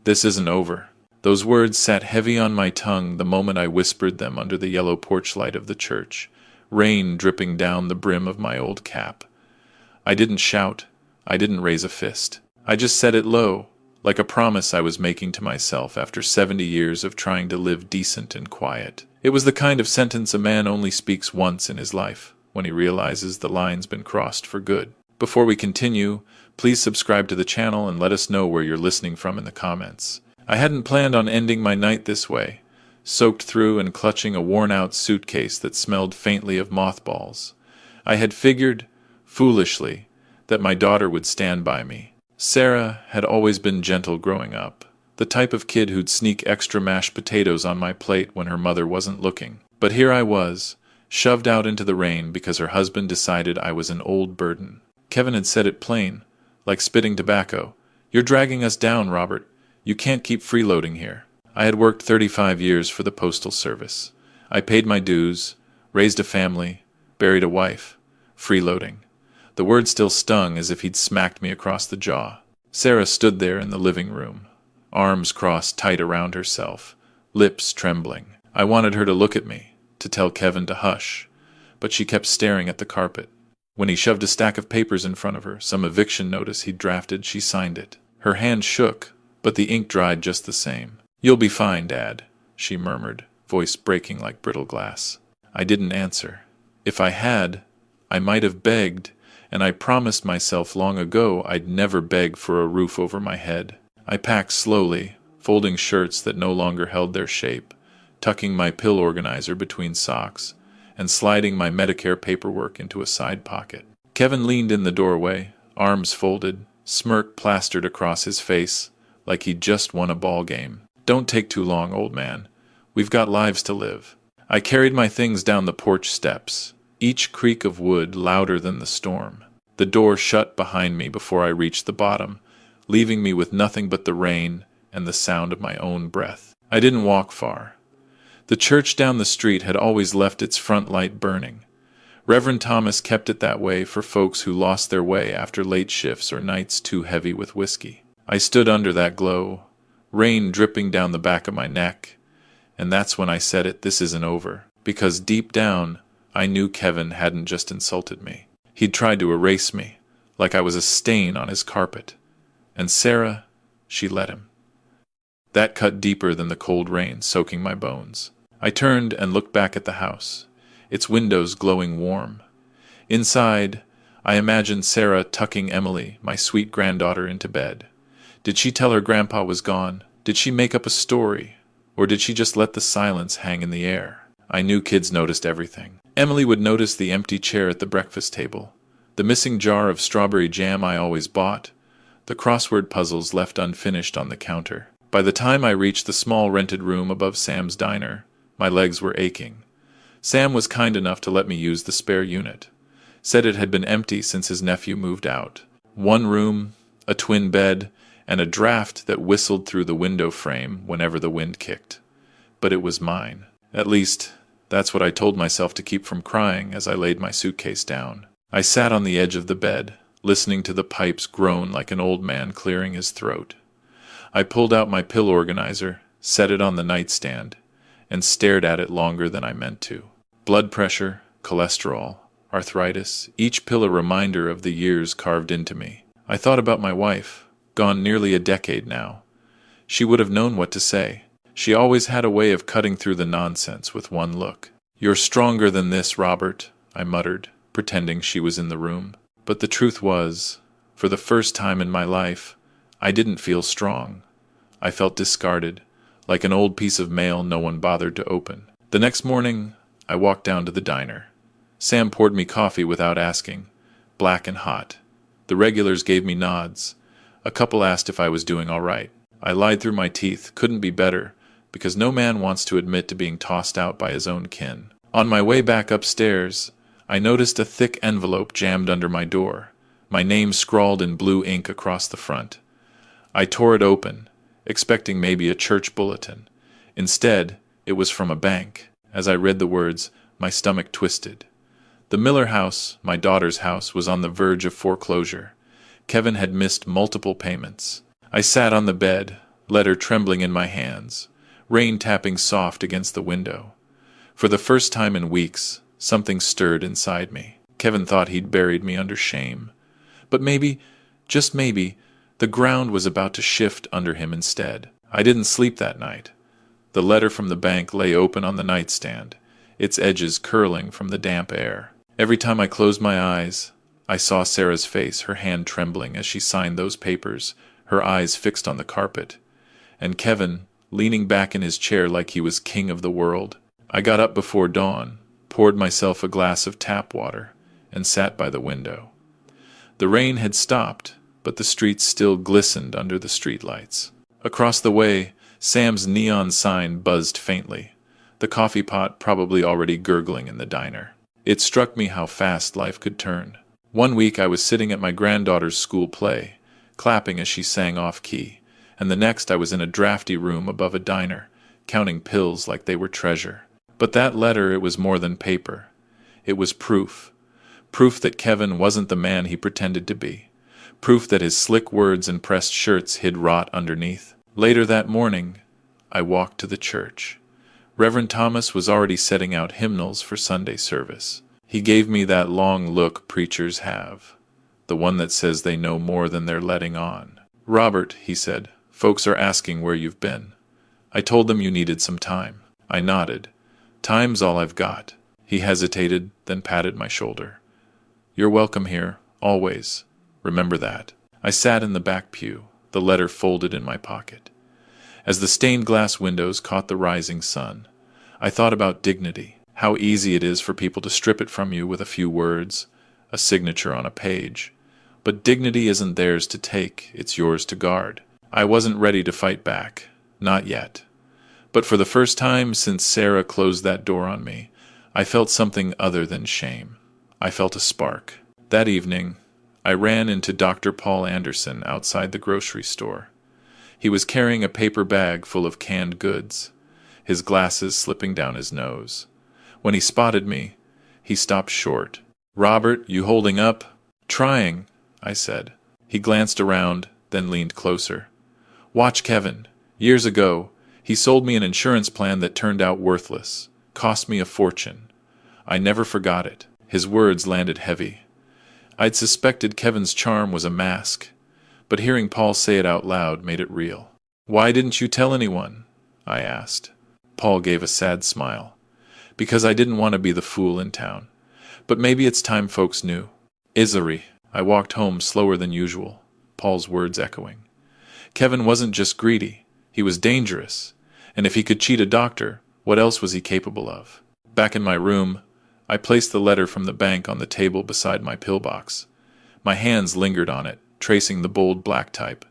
This isn't over. Those words sat heavy on my tongue the moment I whispered them under the yellow porch light of the church, rain dripping down the brim of my old cap. I didn't shout. I didn't raise a fist. I just said it low, like a promise I was making to myself after 70 years of trying to live decent and quiet. It was the kind of sentence a man only speaks once in his life, when he realizes the line's been crossed for good. Before we continue, please subscribe to the channel and let us know where you're listening from in the comments. I hadn't planned on ending my night this way, soaked through and clutching a worn-out suitcase that smelled faintly of mothballs. I had figured, foolishly, that my daughter would stand by me. Sarah had always been gentle growing up, the type of kid who'd sneak extra mashed potatoes on my plate when her mother wasn't looking. But here I was, shoved out into the rain because her husband decided I was an old burden. Kevin had said it plain, like spitting tobacco. "You're dragging us down, Robert. You can't keep freeloading here." I had worked 35 years for the Postal Service. I paid my dues, raised a family, buried a wife. Freeloading. The word still stung as if he'd smacked me across the jaw. Sarah stood there in the living room, arms crossed tight around herself, lips trembling. I wanted her to look at me, to tell Kevin to hush, but she kept staring at the carpet. When he shoved a stack of papers in front of her, some eviction notice he'd drafted, she signed it. Her hand shook, but the ink dried just the same. "You'll be fine, Dad," she murmured, voice breaking like brittle glass. I didn't answer. If I had, I might have begged, and I promised myself long ago I'd never beg for a roof over my head. I packed slowly, folding shirts that no longer held their shape, tucking my pill organizer between socks, and sliding my Medicare paperwork into a side pocket. Kevin leaned in the doorway, arms folded, smirk plastered across his face, like he'd just won a ball game. "Don't take too long, old man. We've got lives to live." I carried my things down the porch steps, each creak of wood louder than the storm. The door shut behind me before I reached the bottom, leaving me with nothing but the rain and the sound of my own breath. I didn't walk far. The church down the street had always left its front light burning. Reverend Thomas kept it that way for folks who lost their way after late shifts or nights too heavy with whiskey. I stood under that glow, rain dripping down the back of my neck, and that's when I said it, "This isn't over," because deep down, I knew Kevin hadn't just insulted me. He'd tried to erase me, like I was a stain on his carpet. And Sarah, she let him. That cut deeper than the cold rain soaking my bones. I turned and looked back at the house, its windows glowing warm. Inside, I imagined Sarah tucking Emily, my sweet granddaughter, into bed. Did she tell her grandpa was gone? Did she make up a story? Or did she just let the silence hang in the air? I knew kids noticed everything. Emily would notice the empty chair at the breakfast table, the missing jar of strawberry jam I always bought, the crossword puzzles left unfinished on the counter. By the time I reached the small rented room above Sam's diner, my legs were aching. Sam was kind enough to let me use the spare unit. Said it had been empty since his nephew moved out. One room, a twin bed, and a draft that whistled through the window frame whenever the wind kicked. But it was mine. At least, that's what I told myself to keep from crying as I laid my suitcase down. I sat on the edge of the bed, listening to the pipes groan like an old man clearing his throat. I pulled out my pill organizer, set it on the nightstand, and stared at it longer than I meant to. Blood pressure, cholesterol, arthritis, each pill a reminder of the years carved into me. I thought about my wife, gone nearly a decade now. She would have known what to say. She always had a way of cutting through the nonsense with one look. "You're stronger than this, Robert," I muttered, pretending she was in the room. But the truth was, for the first time in my life, I didn't feel strong. I felt discarded, like an old piece of mail no one bothered to open. The next morning, I walked down to the diner. Sam poured me coffee without asking, black and hot. The regulars gave me nods. A couple asked if I was doing all right. I lied through my teeth, couldn't be better, because no man wants to admit to being tossed out by his own kin. On my way back upstairs, I noticed a thick envelope jammed under my door, my name scrawled in blue ink across the front. I tore it open, expecting maybe a church bulletin. Instead, it was from a bank. As I read the words, my stomach twisted. The Miller house, my daughter's house, was on the verge of foreclosure. Kevin had missed multiple payments. I sat on the bed, letter trembling in my hands, rain tapping soft against the window. For the first time in weeks, something stirred inside me. Kevin thought he'd buried me under shame. But maybe, just maybe, the ground was about to shift under him instead. I didn't sleep that night. The letter from the bank lay open on the nightstand, its edges curling from the damp air. Every time I closed my eyes, I saw Sarah's face, her hand trembling as she signed those papers, her eyes fixed on the carpet. And Kevin, leaning back in his chair like he was king of the world. I got up before dawn, poured myself a glass of tap water, and sat by the window. The rain had stopped, but the streets still glistened under the streetlights. Across the way, Sam's neon sign buzzed faintly, the coffee pot probably already gurgling in the diner. It struck me how fast life could turn. One week I was sitting at my granddaughter's school play, clapping as she sang off-key, and the next I was in a drafty room above a diner, counting pills like they were treasure. But that letter, it was more than paper. It was proof. Proof that Kevin wasn't the man he pretended to be. Proof that his slick words and pressed shirts hid rot underneath. Later that morning, I walked to the church. Reverend Thomas was already setting out hymnals for Sunday service. He gave me that long look preachers have, the one that says they know more than they're letting on. "Robert," he said, "folks are asking where you've been. I told them you needed some time." I nodded. "Time's all I've got." He hesitated, then patted my shoulder. "You're welcome here, always. Remember that." I sat in the back pew, the letter folded in my pocket. As the stained glass windows caught the rising sun, I thought about dignity, how easy it is for people to strip it from you with a few words, a signature on a page. But dignity isn't theirs to take, it's yours to guard. I wasn't ready to fight back, not yet. But for the first time since Sarah closed that door on me, I felt something other than shame. I felt a spark. That evening, I ran into Dr. Paul Anderson outside the grocery store. He was carrying a paper bag full of canned goods, his glasses slipping down his nose. When he spotted me, he stopped short. "Robert, you holding up?" "Trying," I said. He glanced around, then leaned closer. "Watch Kevin. Years ago, he sold me an insurance plan that turned out worthless, cost me a fortune. I never forgot it." His words landed heavy. I'd suspected Kevin's charm was a mask, but hearing Paul say it out loud made it real. "Why didn't you tell anyone?" I asked. Paul gave a sad smile. "Because I didn't want to be the fool in town. But maybe it's time folks knew." "Isari." I walked home slower than usual, Paul's words echoing. Kevin wasn't just greedy, he was dangerous. And if he could cheat a doctor, what else was he capable of? Back in my room, I placed the letter from the bank on the table beside my pillbox. My hands lingered on it, tracing the bold black type.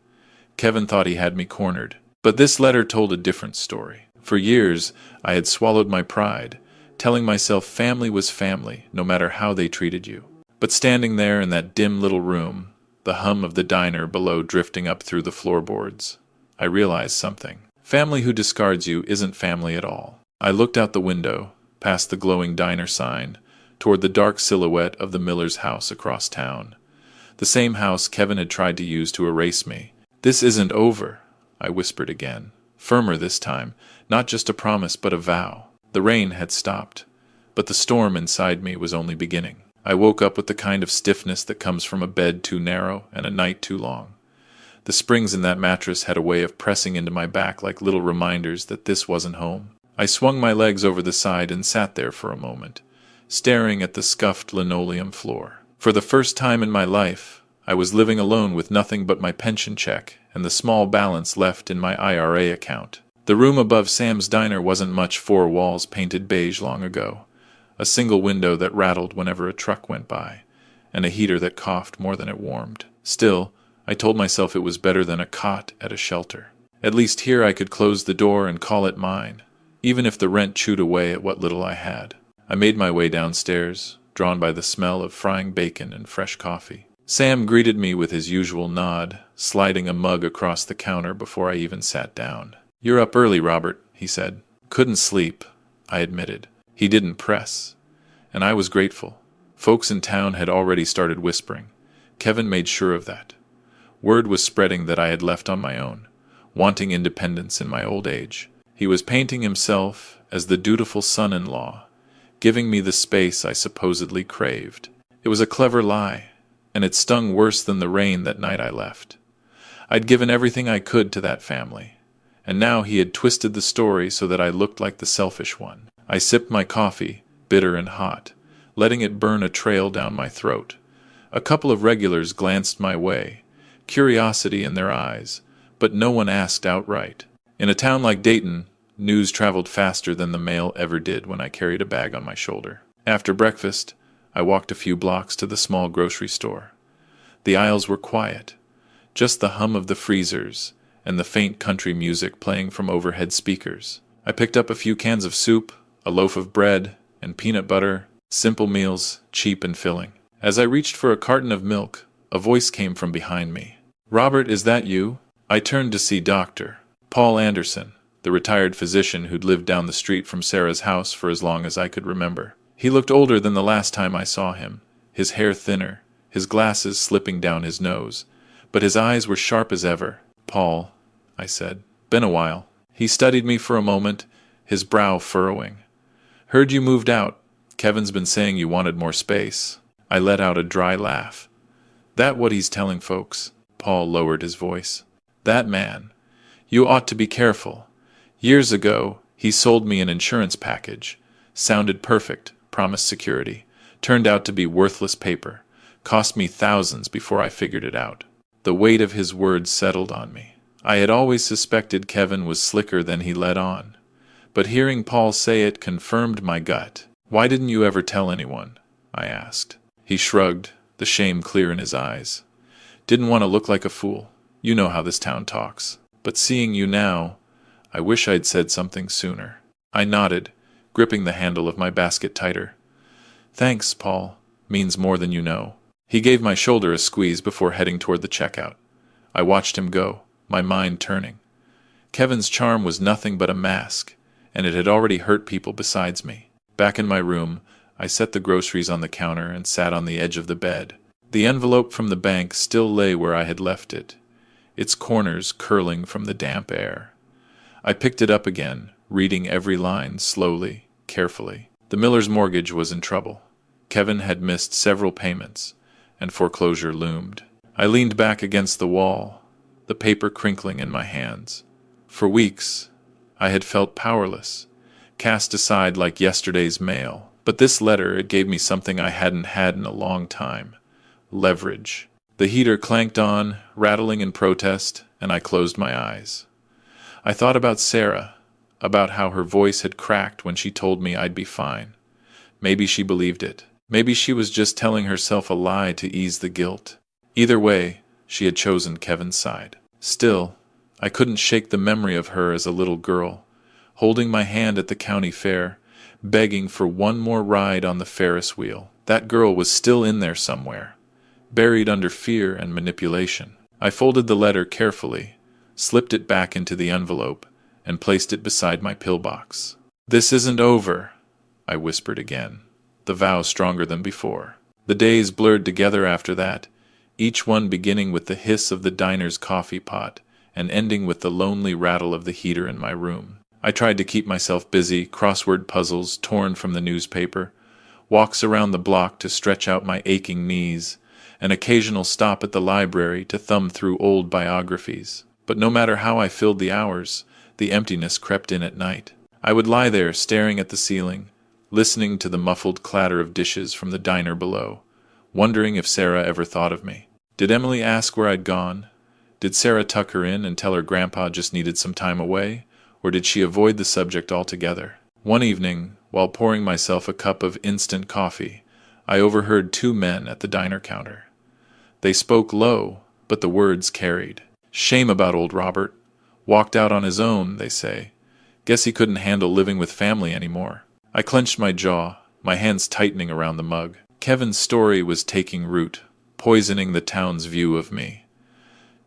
Kevin thought he had me cornered. But this letter told a different story. For years, I had swallowed my pride, telling myself family was family, no matter how they treated you. But standing there in that dim little room, the hum of the diner below drifting up through the floorboards, I realized something. Family who discards you isn't family at all. I looked out the window, past the glowing diner sign, toward the dark silhouette of the miller's house across town. The same house Kevin had tried to use to erase me. "This isn't over," I whispered again, firmer this time, not just a promise but a vow. The rain had stopped, but the storm inside me was only beginning. I woke up with the kind of stiffness that comes from a bed too narrow and a night too long. The springs in that mattress had a way of pressing into my back like little reminders that this wasn't home. I swung my legs over the side and sat there for a moment, staring at the scuffed linoleum floor. For the first time in my life, I was living alone with nothing but my pension check and the small balance left in my IRA account. The room above Sam's diner wasn't much, four walls painted beige long ago, a single window that rattled whenever a truck went by, and a heater that coughed more than it warmed. Still, I told myself it was better than a cot at a shelter. At least here I could close the door and call it mine, even if the rent chewed away at what little I had. I made my way downstairs, drawn by the smell of frying bacon and fresh coffee. Sam greeted me with his usual nod, sliding a mug across the counter before I even sat down. "You're up early, Robert," he said. "Couldn't sleep," I admitted. He didn't press, and I was grateful. Folks in town had already started whispering. Kevin made sure of that. Word was spreading that I had left on my own. wanting independence in my old age. He was painting himself as the dutiful son-in-law, giving me the space I supposedly craved. It was a clever lie, and it stung worse than the rain that night I left. I'd given everything I could to that family, and now he had twisted the story so that I looked like the selfish one. I sipped my coffee, bitter and hot, letting it burn a trail down my throat. A couple of regulars glanced my way, curiosity in their eyes, but no one asked outright. In a town like Dayton, news traveled faster than the mail ever did when I carried a bag on my shoulder. After breakfast, I walked a few blocks to the small grocery store. The aisles were quiet, just the hum of the freezers and the faint country music playing from overhead speakers. I picked up a few cans of soup, a loaf of bread, and peanut butter, simple meals, cheap and filling. As I reached for a carton of milk, a voice came from behind me. "Robert, is that you?" I turned to see Dr. Paul Anderson, the retired physician who'd lived down the street from Sarah's house for as long as I could remember. He looked older than the last time I saw him, his hair thinner, his glasses slipping down his nose, but his eyes were sharp as ever. "Paul," I said. "Been a while." He studied me for a moment, his brow furrowing. "Heard you moved out. Kevin's been saying you wanted more space." I let out a dry laugh. "That what he's telling folks?" Paul lowered his voice. "That man. You ought to be careful. Years ago, he sold me an insurance package. Sounded perfect, promised security. Turned out to be worthless paper. Cost me thousands before I figured it out." The weight of his words settled on me. I had always suspected Kevin was slicker than he let on, but hearing Paul say it confirmed my gut. "Why didn't you ever tell anyone?" I asked. He shrugged, the shame clear in his eyes. "Didn't want to look like a fool. You know how this town talks. But seeing you now, I wish I'd said something sooner." I nodded, gripping the handle of my basket tighter. "Thanks, Paul. Means more than you know." He gave my shoulder a squeeze before heading toward the checkout. I watched him go, my mind turning. Kevin's charm was nothing but a mask, and it had already hurt people besides me. Back in my room, I set the groceries on the counter and sat on the edge of the bed. The envelope from the bank still lay where I had left it, its corners curling from the damp air. I picked it up again, reading every line slowly, carefully. The Miller's mortgage was in trouble. Kevin had missed several payments, and foreclosure loomed. I leaned back against the wall, the paper crinkling in my hands. For weeks, I had felt powerless, cast aside like yesterday's mail. But this letter, it gave me something I hadn't had in a long time. Leverage. The heater clanked on, rattling in protest, and I closed my eyes. I thought about Sarah, about how her voice had cracked when she told me I'd be fine. Maybe she believed it. Maybe she was just telling herself a lie to ease the guilt. Either way, she had chosen Kevin's side. Still, I couldn't shake the memory of her as a little girl, holding my hand at the county fair, begging for one more ride on the Ferris wheel. That girl was still in there somewhere, buried under fear and manipulation. I folded the letter carefully, slipped it back into the envelope, and placed it beside my pillbox. "This isn't over," I whispered again, the vow stronger than before. The days blurred together after that, each one beginning with the hiss of the diner's coffee pot and ending with the lonely rattle of the heater in my room. I tried to keep myself busy, crossword puzzles torn from the newspaper, walks around the block to stretch out my aching knees, an occasional stop at the library to thumb through old biographies. But no matter how I filled the hours, the emptiness crept in at night. I would lie there staring at the ceiling, listening to the muffled clatter of dishes from the diner below, wondering if Sarah ever thought of me. Did Emily ask where I'd gone? Did Sarah tuck her in and tell her grandpa just needed some time away? Or did she avoid the subject altogether? One evening, while pouring myself a cup of instant coffee, I overheard two men at the diner counter. They spoke low, but the words carried. "Shame about old Robert. Walked out on his own, they say. Guess he couldn't handle living with family anymore." I clenched my jaw, my hands tightening around the mug. Kevin's story was taking root, poisoning the town's view of me.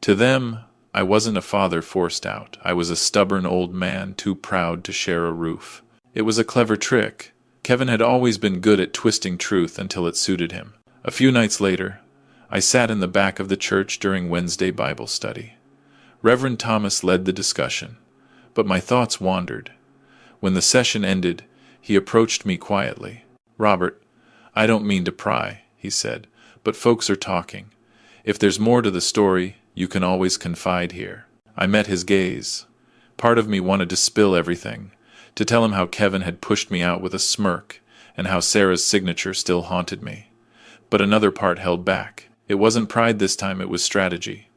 To them, I wasn't a father forced out. I was a stubborn old man too proud to share a roof. It was a clever trick. Kevin had always been good at twisting truth until it suited him. A few nights later, I sat in the back of the church during Wednesday Bible study. Reverend Thomas led the discussion, but my thoughts wandered. When the session ended, he approached me quietly. "Robert, I don't mean to pry," he said, "but folks are talking. If there's more to the story, you can always confide here." I met his gaze. Part of me wanted to spill everything, to tell him how Kevin had pushed me out with a smirk, and how Sarah's signature still haunted me. But another part held back. It wasn't pride this time, it was strategy.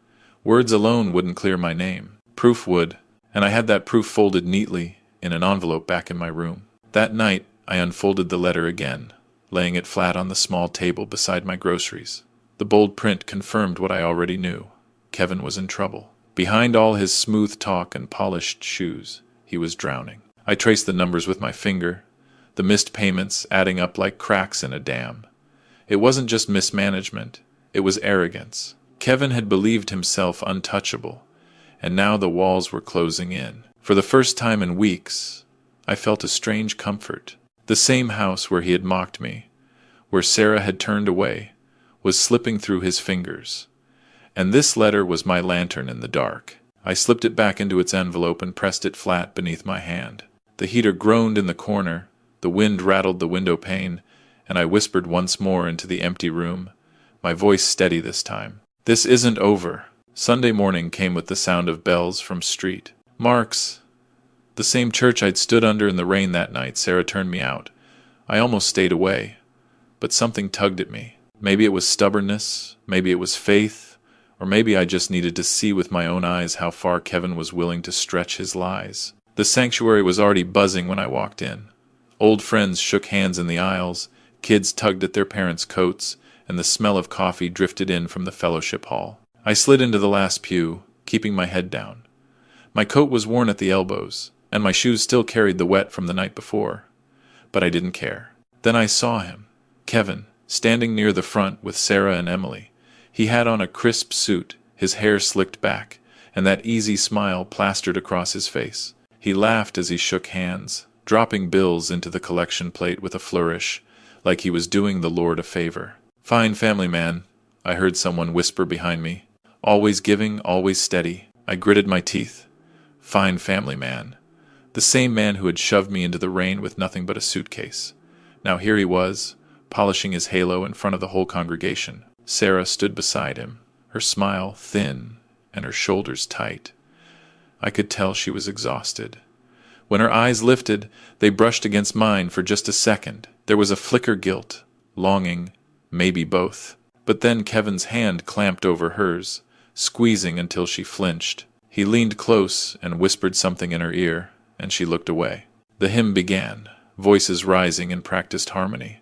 Words alone wouldn't clear my name. Proof would, and I had that proof folded neatly in an envelope back in my room. That night, I unfolded the letter again, laying it flat on the small table beside my groceries. The bold print confirmed what I already knew. Kevin was in trouble. Behind all his smooth talk and polished shoes, he was drowning. I traced the numbers with my finger, the missed payments adding up like cracks in a dam. It wasn't just mismanagement, it was arrogance. Kevin had believed himself untouchable, and now the walls were closing in. For the first time in weeks, I felt a strange comfort. The same house where he had mocked me, where Sarah had turned away, was slipping through his fingers. And this letter was my lantern in the dark. I slipped it back into its envelope and pressed it flat beneath my hand. The heater groaned in the corner, the wind rattled the window pane, and I whispered once more into the empty room, my voice steady this time. "This isn't over." Sunday morning came with the sound of bells from street. Mark's, the same church I'd stood under in the rain that night. Sarah turned me out. I almost stayed away, but something tugged at me. Maybe it was stubbornness, maybe it was faith, or maybe I just needed to see with my own eyes how far Kevin was willing to stretch his lies. The sanctuary was already buzzing when I walked in. Old friends shook hands in the aisles, kids tugged at their parents' coats, and the smell of coffee drifted in from the fellowship hall. I slid into the last pew, keeping my head down. My coat was worn at the elbows, and my shoes still carried the wet from the night before. But I didn't care. Then I saw him, Kevin, standing near the front with Sarah and Emily. He had on a crisp suit, his hair slicked back, and that easy smile plastered across his face. He laughed as he shook hands, dropping bills into the collection plate with a flourish, like he was doing the Lord a favor. "Fine family man," I heard someone whisper behind me. "Always giving, always steady." I gritted my teeth. Fine family man. The same man who had shoved me into the rain with nothing but a suitcase. Now here he was, polishing his halo in front of the whole congregation. Sarah stood beside him, her smile thin and her shoulders tight. I could tell she was exhausted. When her eyes lifted, they brushed against mine for just a second. There was a flicker guilt, longing, maybe both. But then Kevin's hand clamped over hers, squeezing until she flinched. He leaned close and whispered something in her ear, and she looked away. The hymn began, voices rising in practiced harmony.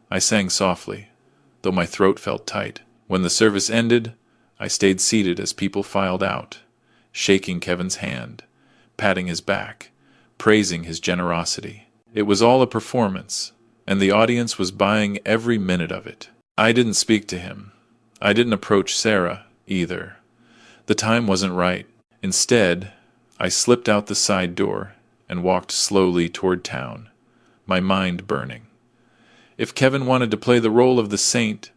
I sang softly, though my throat felt tight. When the service ended, I stayed seated as people filed out, shaking Kevin's hand, patting his back, praising his generosity. It was all a performance, and the audience was buying every minute of it. I didn't speak to him. I didn't approach Sarah, either. The time wasn't right. Instead, I slipped out the side door and walked slowly toward town, my mind burning. If Kevin wanted to play the role of the saint,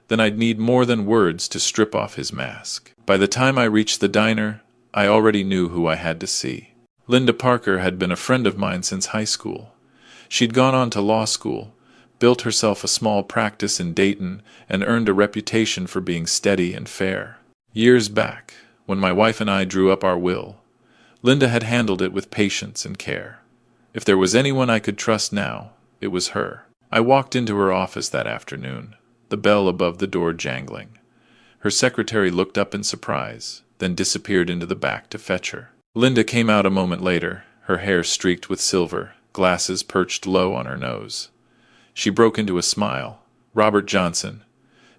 then I'd need more than words to strip off his mask. By the time I reached the diner, I already knew who I had to see. Linda Parker had been a friend of mine since high school. She'd gone on to law school, built herself a small practice in Dayton, and earned a reputation for being steady and fair. Years back, when my wife and I drew up our will, Linda had handled it with patience and care. If there was anyone I could trust now, it was her. I walked into her office that afternoon, the bell above the door jangling. Her secretary looked up in surprise, then disappeared into the back to fetch her. Linda came out a moment later, her hair streaked with silver, glasses perched low on her nose. She broke into a smile. "Robert Johnson.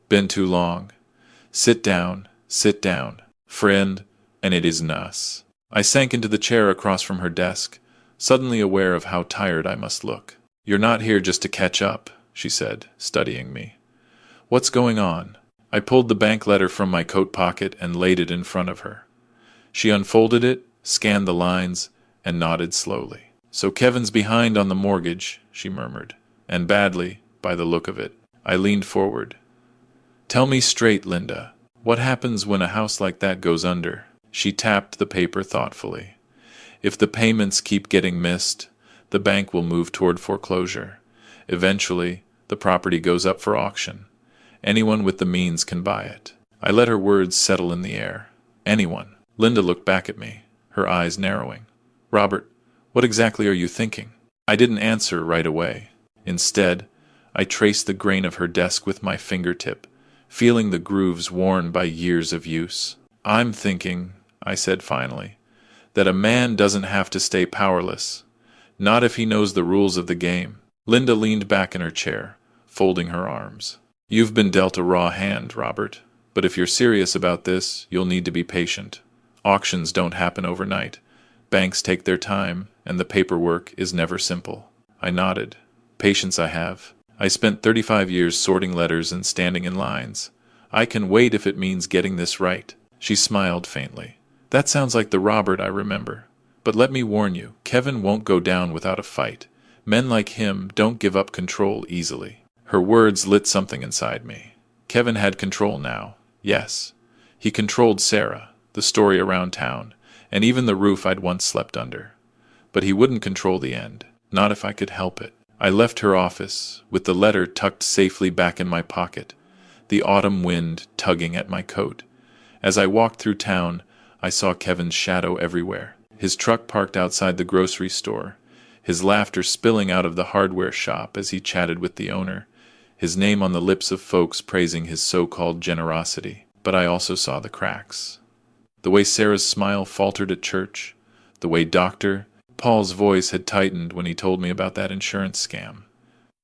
Been too long. Sit down, friend, and it isn't us." I sank into the chair across from her desk, suddenly aware of how tired I must look. "You're not here just to catch up," she said, studying me. "What's going on?" I pulled the bank letter from my coat pocket and laid it in front of her. She unfolded it, scanned the lines, and nodded slowly. "So Kevin's behind on the mortgage," she murmured, "and badly, by the look of it." I leaned forward. "Tell me straight, Linda. What happens when a house like that goes under?" She tapped the paper thoughtfully. If the payments keep getting missed, the bank will move toward foreclosure. Eventually, the property goes up for auction. Anyone with the means can buy it. I let her words settle in the air. Anyone. Linda looked back at me, her eyes narrowing. Robert, what exactly are you thinking? I didn't answer right away. Instead, I traced the grain of her desk with my fingertip, feeling the grooves worn by years of use. I'm thinking, I said finally, that a man doesn't have to stay powerless. Not if he knows the rules of the game. Linda leaned back in her chair, folding her arms. You've been dealt a raw hand, Robert, but if you're serious about this, you'll need to be patient. Auctions don't happen overnight. Banks take their time, and the paperwork is never simple. I nodded. Patience I have. I spent 35 years sorting letters and standing in lines. I can wait if it means getting this right. She smiled faintly. That sounds like the Robert I remember. But let me warn you, Kevin won't go down without a fight. Men like him don't give up control easily. Her words lit something inside me. Kevin had control now. Yes. He controlled Sarah, the story around town, and even the roof I'd once slept under. But he wouldn't control the end. Not if I could help it. I left her office, with the letter tucked safely back in my pocket, the autumn wind tugging at my coat. As I walked through town, I saw Kevin's shadow everywhere. His truck parked outside the grocery store, his laughter spilling out of the hardware shop as he chatted with the owner, his name on the lips of folks praising his so-called generosity. But I also saw the cracks. The way Sarah's smile faltered at church, the way Dr. Paul's voice had tightened when he told me about that insurance scam.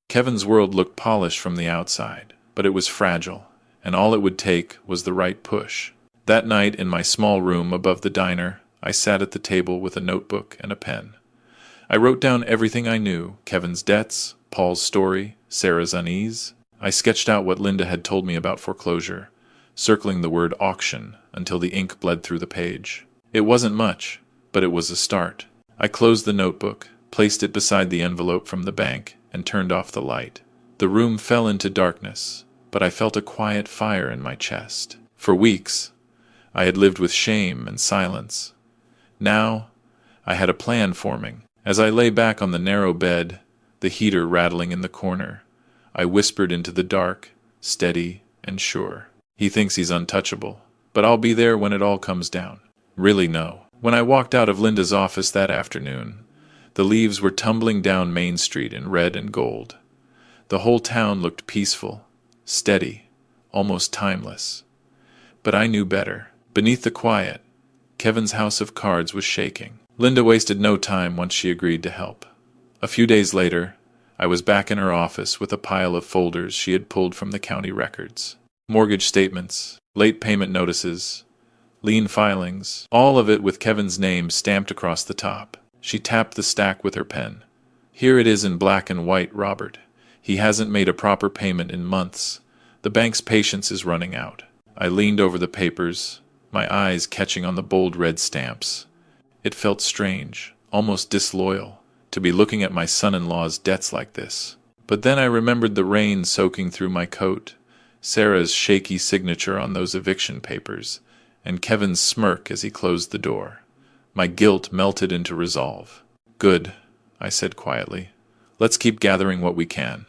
Kevin's world looked polished from the outside, but it was fragile, and all it would take was the right push. That night, in my small room above the diner, I sat at the table with a notebook and a pen. I wrote down everything I knew: Kevin's debts, Paul's story, Sarah's unease. I sketched out what Linda had told me about foreclosure, circling the word auction until the ink bled through the page. It wasn't much, but it was a start. I closed the notebook, placed it beside the envelope from the bank, and turned off the light. The room fell into darkness, but I felt a quiet fire in my chest. For weeks, I had lived with shame and silence. Now, I had a plan forming. As I lay back on the narrow bed, the heater rattling in the corner, I whispered into the dark, steady and sure. He thinks he's untouchable, but I'll be there when it all comes down. Really, no. When I walked out of Linda's office that afternoon, the leaves were tumbling down Main Street in red and gold. The whole town looked peaceful, steady, almost timeless. But I knew better. Beneath the quiet, Kevin's house of cards was shaking. Linda wasted no time once she agreed to help. A few days later, I was back in her office with a pile of folders she had pulled from the county records. Mortgage statements, late payment notices, lien filings, all of it with Kevin's name stamped across the top. She tapped the stack with her pen. Here it is in black and white, Robert. He hasn't made a proper payment in months. The bank's patience is running out. I leaned over the papers, my eyes catching on the bold red stamps. It felt strange, almost disloyal, to be looking at my son-in-law's debts like this. But then I remembered the rain soaking through my coat, Sarah's shaky signature on those eviction papers, and Kevin's smirk as he closed the door. My guilt melted into resolve. Good, I said quietly. Let's keep gathering what we can.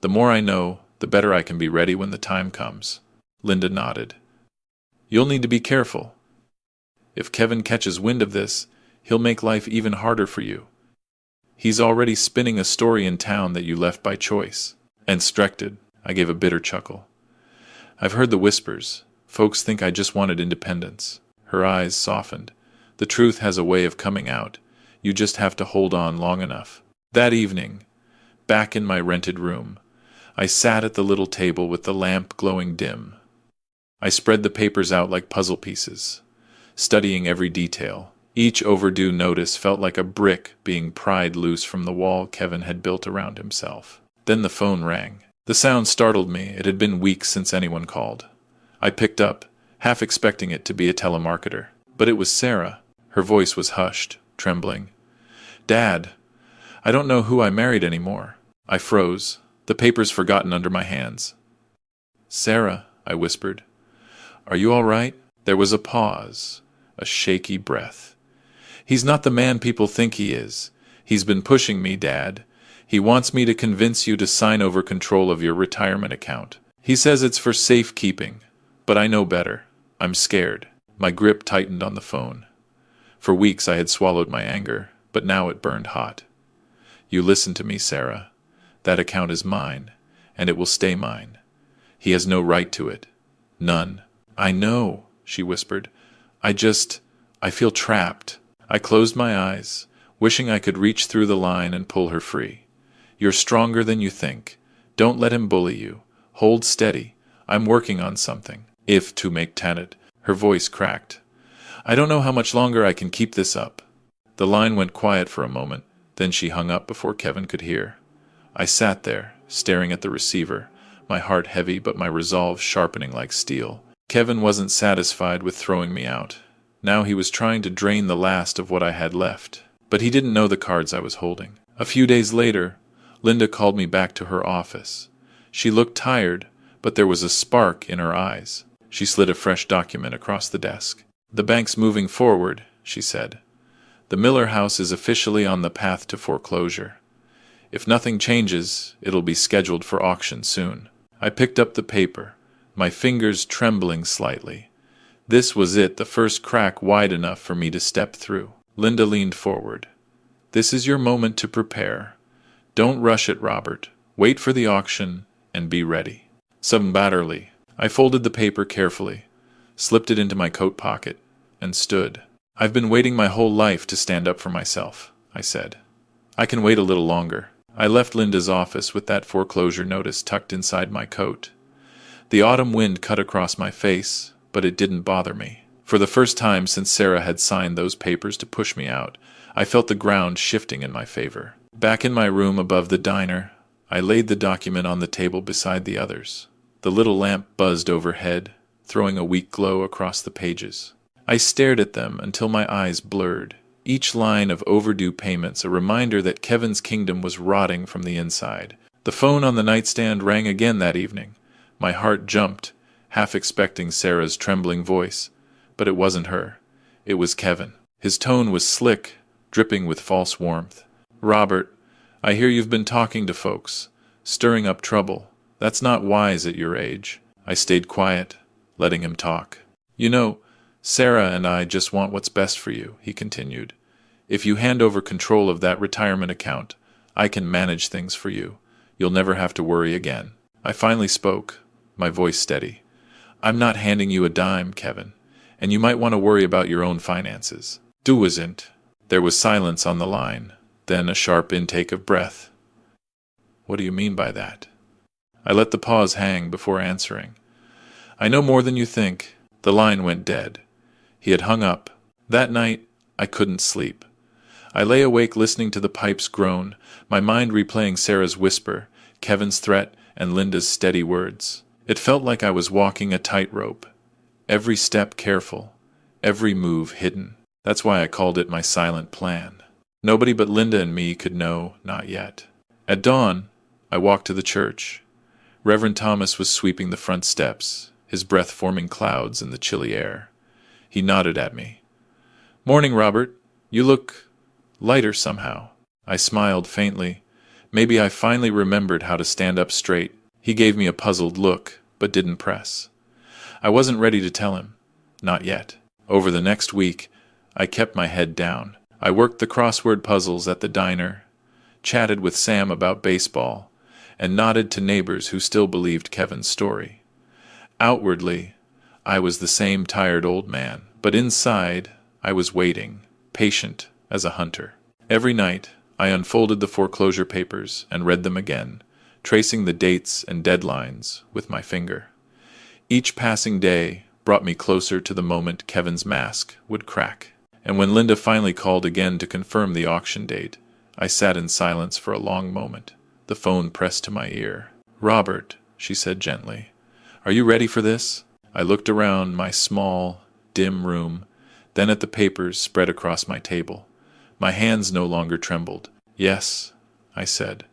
The more I know, the better I can be ready when the time comes. Linda nodded. You'll need to be careful. If Kevin catches wind of this, he'll make life even harder for you. He's already spinning a story in town that you left by choice. Instructed, I gave a bitter chuckle. I've heard the whispers. Folks think I just wanted independence. Her eyes softened. The truth has a way of coming out. You just have to hold on long enough. That evening, back in my rented room, I sat at the little table with the lamp glowing dim. I spread the papers out like puzzle pieces, studying every detail. Each overdue notice felt like a brick being pried loose from the wall Kevin had built around himself. Then the phone rang. The sound startled me. It had been weeks since anyone called. I picked up, half expecting it to be a telemarketer. But it was Sarah. Her voice was hushed, trembling. Dad, I don't know who I married anymore. I froze, the papers forgotten under my hands. Sarah, I whispered. Are you all right? There was a pause, a shaky breath. "He's not the man people think he is. He's been pushing me, Dad. He wants me to convince you to sign over control of your retirement account. He says it's for safekeeping, but I know better. I'm scared." My grip tightened on the phone. For weeks I had swallowed my anger, but now it burned hot. "You listen to me, Sarah. That account is mine, and it will stay mine. He has no right to it. None." "I know," she whispered. I feel trapped." I closed my eyes, wishing I could reach through the line and pull her free. "You're stronger than you think. Don't let him bully you. Hold steady. I'm working on something. If to make Tanit." Her voice cracked. "I don't know how much longer I can keep this up." The line went quiet for a moment, then she hung up before Kevin could hear. I sat there, staring at the receiver, my heart heavy but my resolve sharpening like steel. Kevin wasn't satisfied with throwing me out. Now he was trying to drain the last of what I had left. But he didn't know the cards I was holding. A few days later, Linda called me back to her office. She looked tired, but there was a spark in her eyes. She slid a fresh document across the desk. "The bank's moving forward," she said. "The Miller house is officially on the path to foreclosure. If nothing changes, it'll be scheduled for auction soon." I picked up the paper, my fingers trembling slightly. This was it, the first crack wide enough for me to step through. Linda leaned forward. "This is your moment to prepare. Don't rush it, Robert. Wait for the auction and be ready." Subtly, I folded the paper carefully, slipped it into my coat pocket, and stood. "I've been waiting my whole life to stand up for myself," I said. "I can wait a little longer." I left Linda's office with that foreclosure notice tucked inside my coat. The autumn wind cut across my face, but it didn't bother me. For the first time since Sarah had signed those papers to push me out, I felt the ground shifting in my favor. Back in my room above the diner, I laid the document on the table beside the others. The little lamp buzzed overhead, throwing a weak glow across the pages. I stared at them until my eyes blurred. Each line of overdue payments a reminder that Kevin's kingdom was rotting from the inside. The phone on the nightstand rang again that evening. My heart jumped, half expecting Sarah's trembling voice. But it wasn't her. It was Kevin. His tone was slick, dripping with false warmth. "Robert, I hear you've been talking to folks, stirring up trouble. That's not wise at your age." I stayed quiet, letting him talk. "You know, Sarah and I just want what's best for you," he continued. "If you hand over control of that retirement account, I can manage things for you. You'll never have to worry again." I finally spoke, my voice steady. "I'm not handing you a dime, Kevin, and you might want to worry about your own finances." "Du wasn't." There was silence on the line, then a sharp intake of breath. "What do you mean by that?" I let the pause hang before answering. "I know more than you think." The line went dead. He had hung up. That night, I couldn't sleep. I lay awake listening to the pipes groan, my mind replaying Sarah's whisper, Kevin's threat, and Linda's steady words. It felt like I was walking a tightrope, every step careful, every move hidden. That's why I called it my silent plan. Nobody but Linda and me could know, not yet. At dawn, I walked to the church. Reverend Thomas was sweeping the front steps, his breath forming clouds in the chilly air. He nodded at me. "Morning, Robert. You look lighter somehow." I smiled faintly. Maybe I finally remembered how to stand up straight. He gave me a puzzled look, but didn't press. I wasn't ready to tell him. Not yet. Over the next week, I kept my head down. I worked the crossword puzzles at the diner, chatted with Sam about baseball, and nodded to neighbors who still believed Kevin's story. Outwardly, I was the same tired old man, but inside, I was waiting, patient as a hunter. Every night, I unfolded the foreclosure papers and read them again, tracing the dates and deadlines with my finger. Each passing day brought me closer to the moment Kevin's mask would crack. And when Linda finally called again to confirm the auction date, I sat in silence for a long moment, the phone pressed to my ear. "Robert," she said gently, "are you ready for this?" I looked around my small, dim room, then at the papers spread across my table. My hands no longer trembled. "Yes," I said.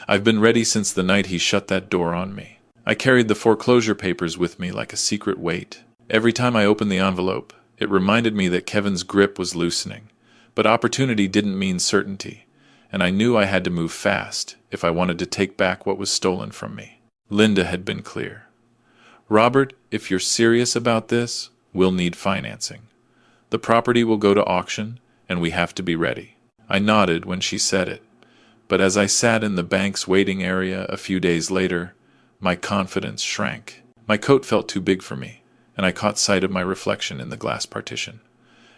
"I've been ready since the night he shut that door on me." I carried the foreclosure papers with me like a secret weight. Every time I opened the envelope, It reminded me that Kevin's grip was loosening, but opportunity didn't mean certainty, and I knew I had to move fast if I wanted to take back what was stolen from me. Linda had been clear. Robert, if you're serious about this, we'll need financing. The property will go to auction, and we have to be ready. I nodded when she said it, but as I sat in the bank's waiting area a few days later, my confidence shrank. My coat felt too big for me, and I caught sight of my reflection in the glass partition.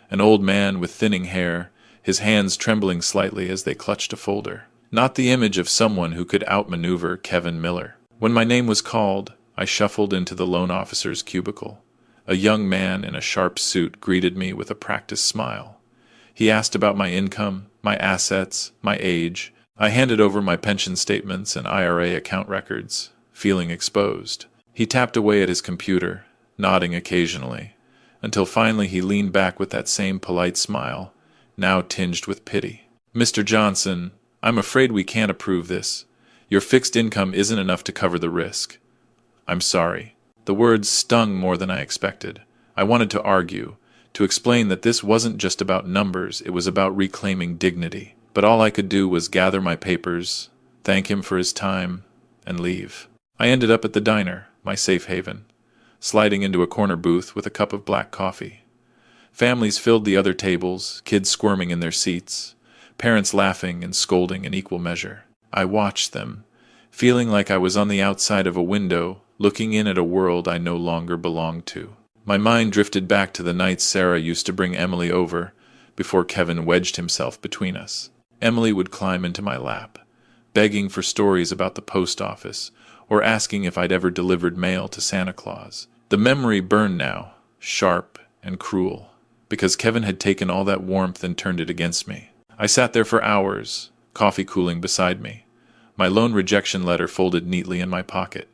An old man with thinning hair, his hands trembling slightly as they clutched a folder. Not the image of someone who could outmaneuver Kevin Miller. When my name was called, I shuffled into the loan officer's cubicle. A young man in a sharp suit greeted me with a practiced smile. He asked about my income, my assets, my age. I handed over my pension statements and IRA account records, feeling exposed. He tapped away at his computer, nodding occasionally, until finally he leaned back with that same polite smile, now tinged with pity. Mr. Johnson, I'm afraid we can't approve this. Your fixed income isn't enough to cover the risk. I'm sorry. The words stung more than I expected. I wanted to argue, to explain that this wasn't just about numbers, it was about reclaiming dignity. But all I could do was gather my papers, thank him for his time, and leave. I ended up at the diner, my safe haven, sliding into a corner booth with a cup of black coffee. Families filled the other tables, kids squirming in their seats, parents laughing and scolding in equal measure. I watched them, feeling like I was on the outside of a window, looking in at a world I no longer belonged to. My mind drifted back to the nights Sarah used to bring Emily over, before Kevin wedged himself between us. Emily would climb into my lap, begging for stories about the post office, or asking if I'd ever delivered mail to Santa Claus. The memory burned now, sharp and cruel, because Kevin had taken all that warmth and turned it against me. I sat there for hours, coffee cooling beside me, my loan rejection letter folded neatly in my pocket.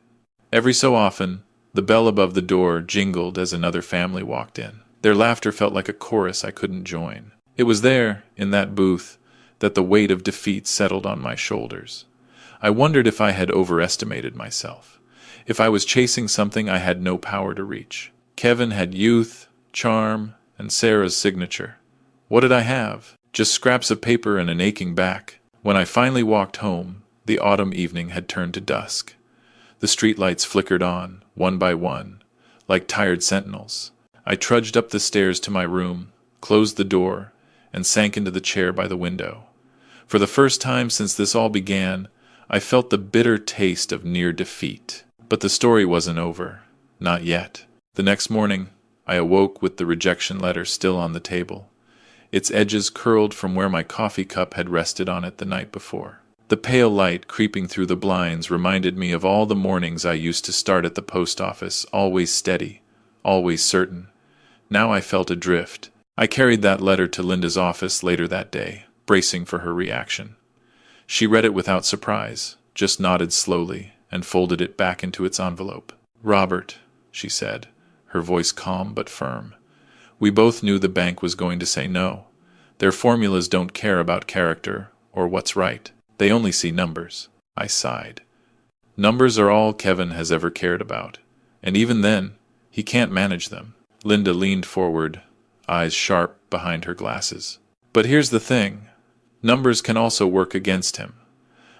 Every so often, the bell above the door jingled as another family walked in. Their laughter felt like a chorus I couldn't join. It was there, in that booth, that the weight of defeat settled on my shoulders. I wondered if I had overestimated myself, if I was chasing something I had no power to reach. Kevin had youth, charm, and Sarah's signature. What did I have? Just scraps of paper and an aching back. When I finally walked home, the autumn evening had turned to dusk. The streetlights flickered on, one by one, like tired sentinels. I trudged up the stairs to my room, closed the door, and sank into the chair by the window. For the first time since this all began, I felt the bitter taste of near defeat. But the story wasn't over. Not yet. The next morning, I awoke with the rejection letter still on the table, its edges curled from where my coffee cup had rested on it the night before. The pale light creeping through the blinds reminded me of all the mornings I used to start at the post office, always steady, always certain. Now I felt adrift. I carried that letter to Linda's office later that day, bracing for her reaction. She read it without surprise, just nodded slowly, and folded it back into its envelope. Robert, she said, her voice calm but firm. We both knew the bank was going to say no. Their formulas don't care about character or what's right. They only see numbers. I sighed. Numbers are all Kevin has ever cared about, and even then, he can't manage them. Linda leaned forward, eyes sharp behind her glasses. But here's the thing. Numbers can also work against him.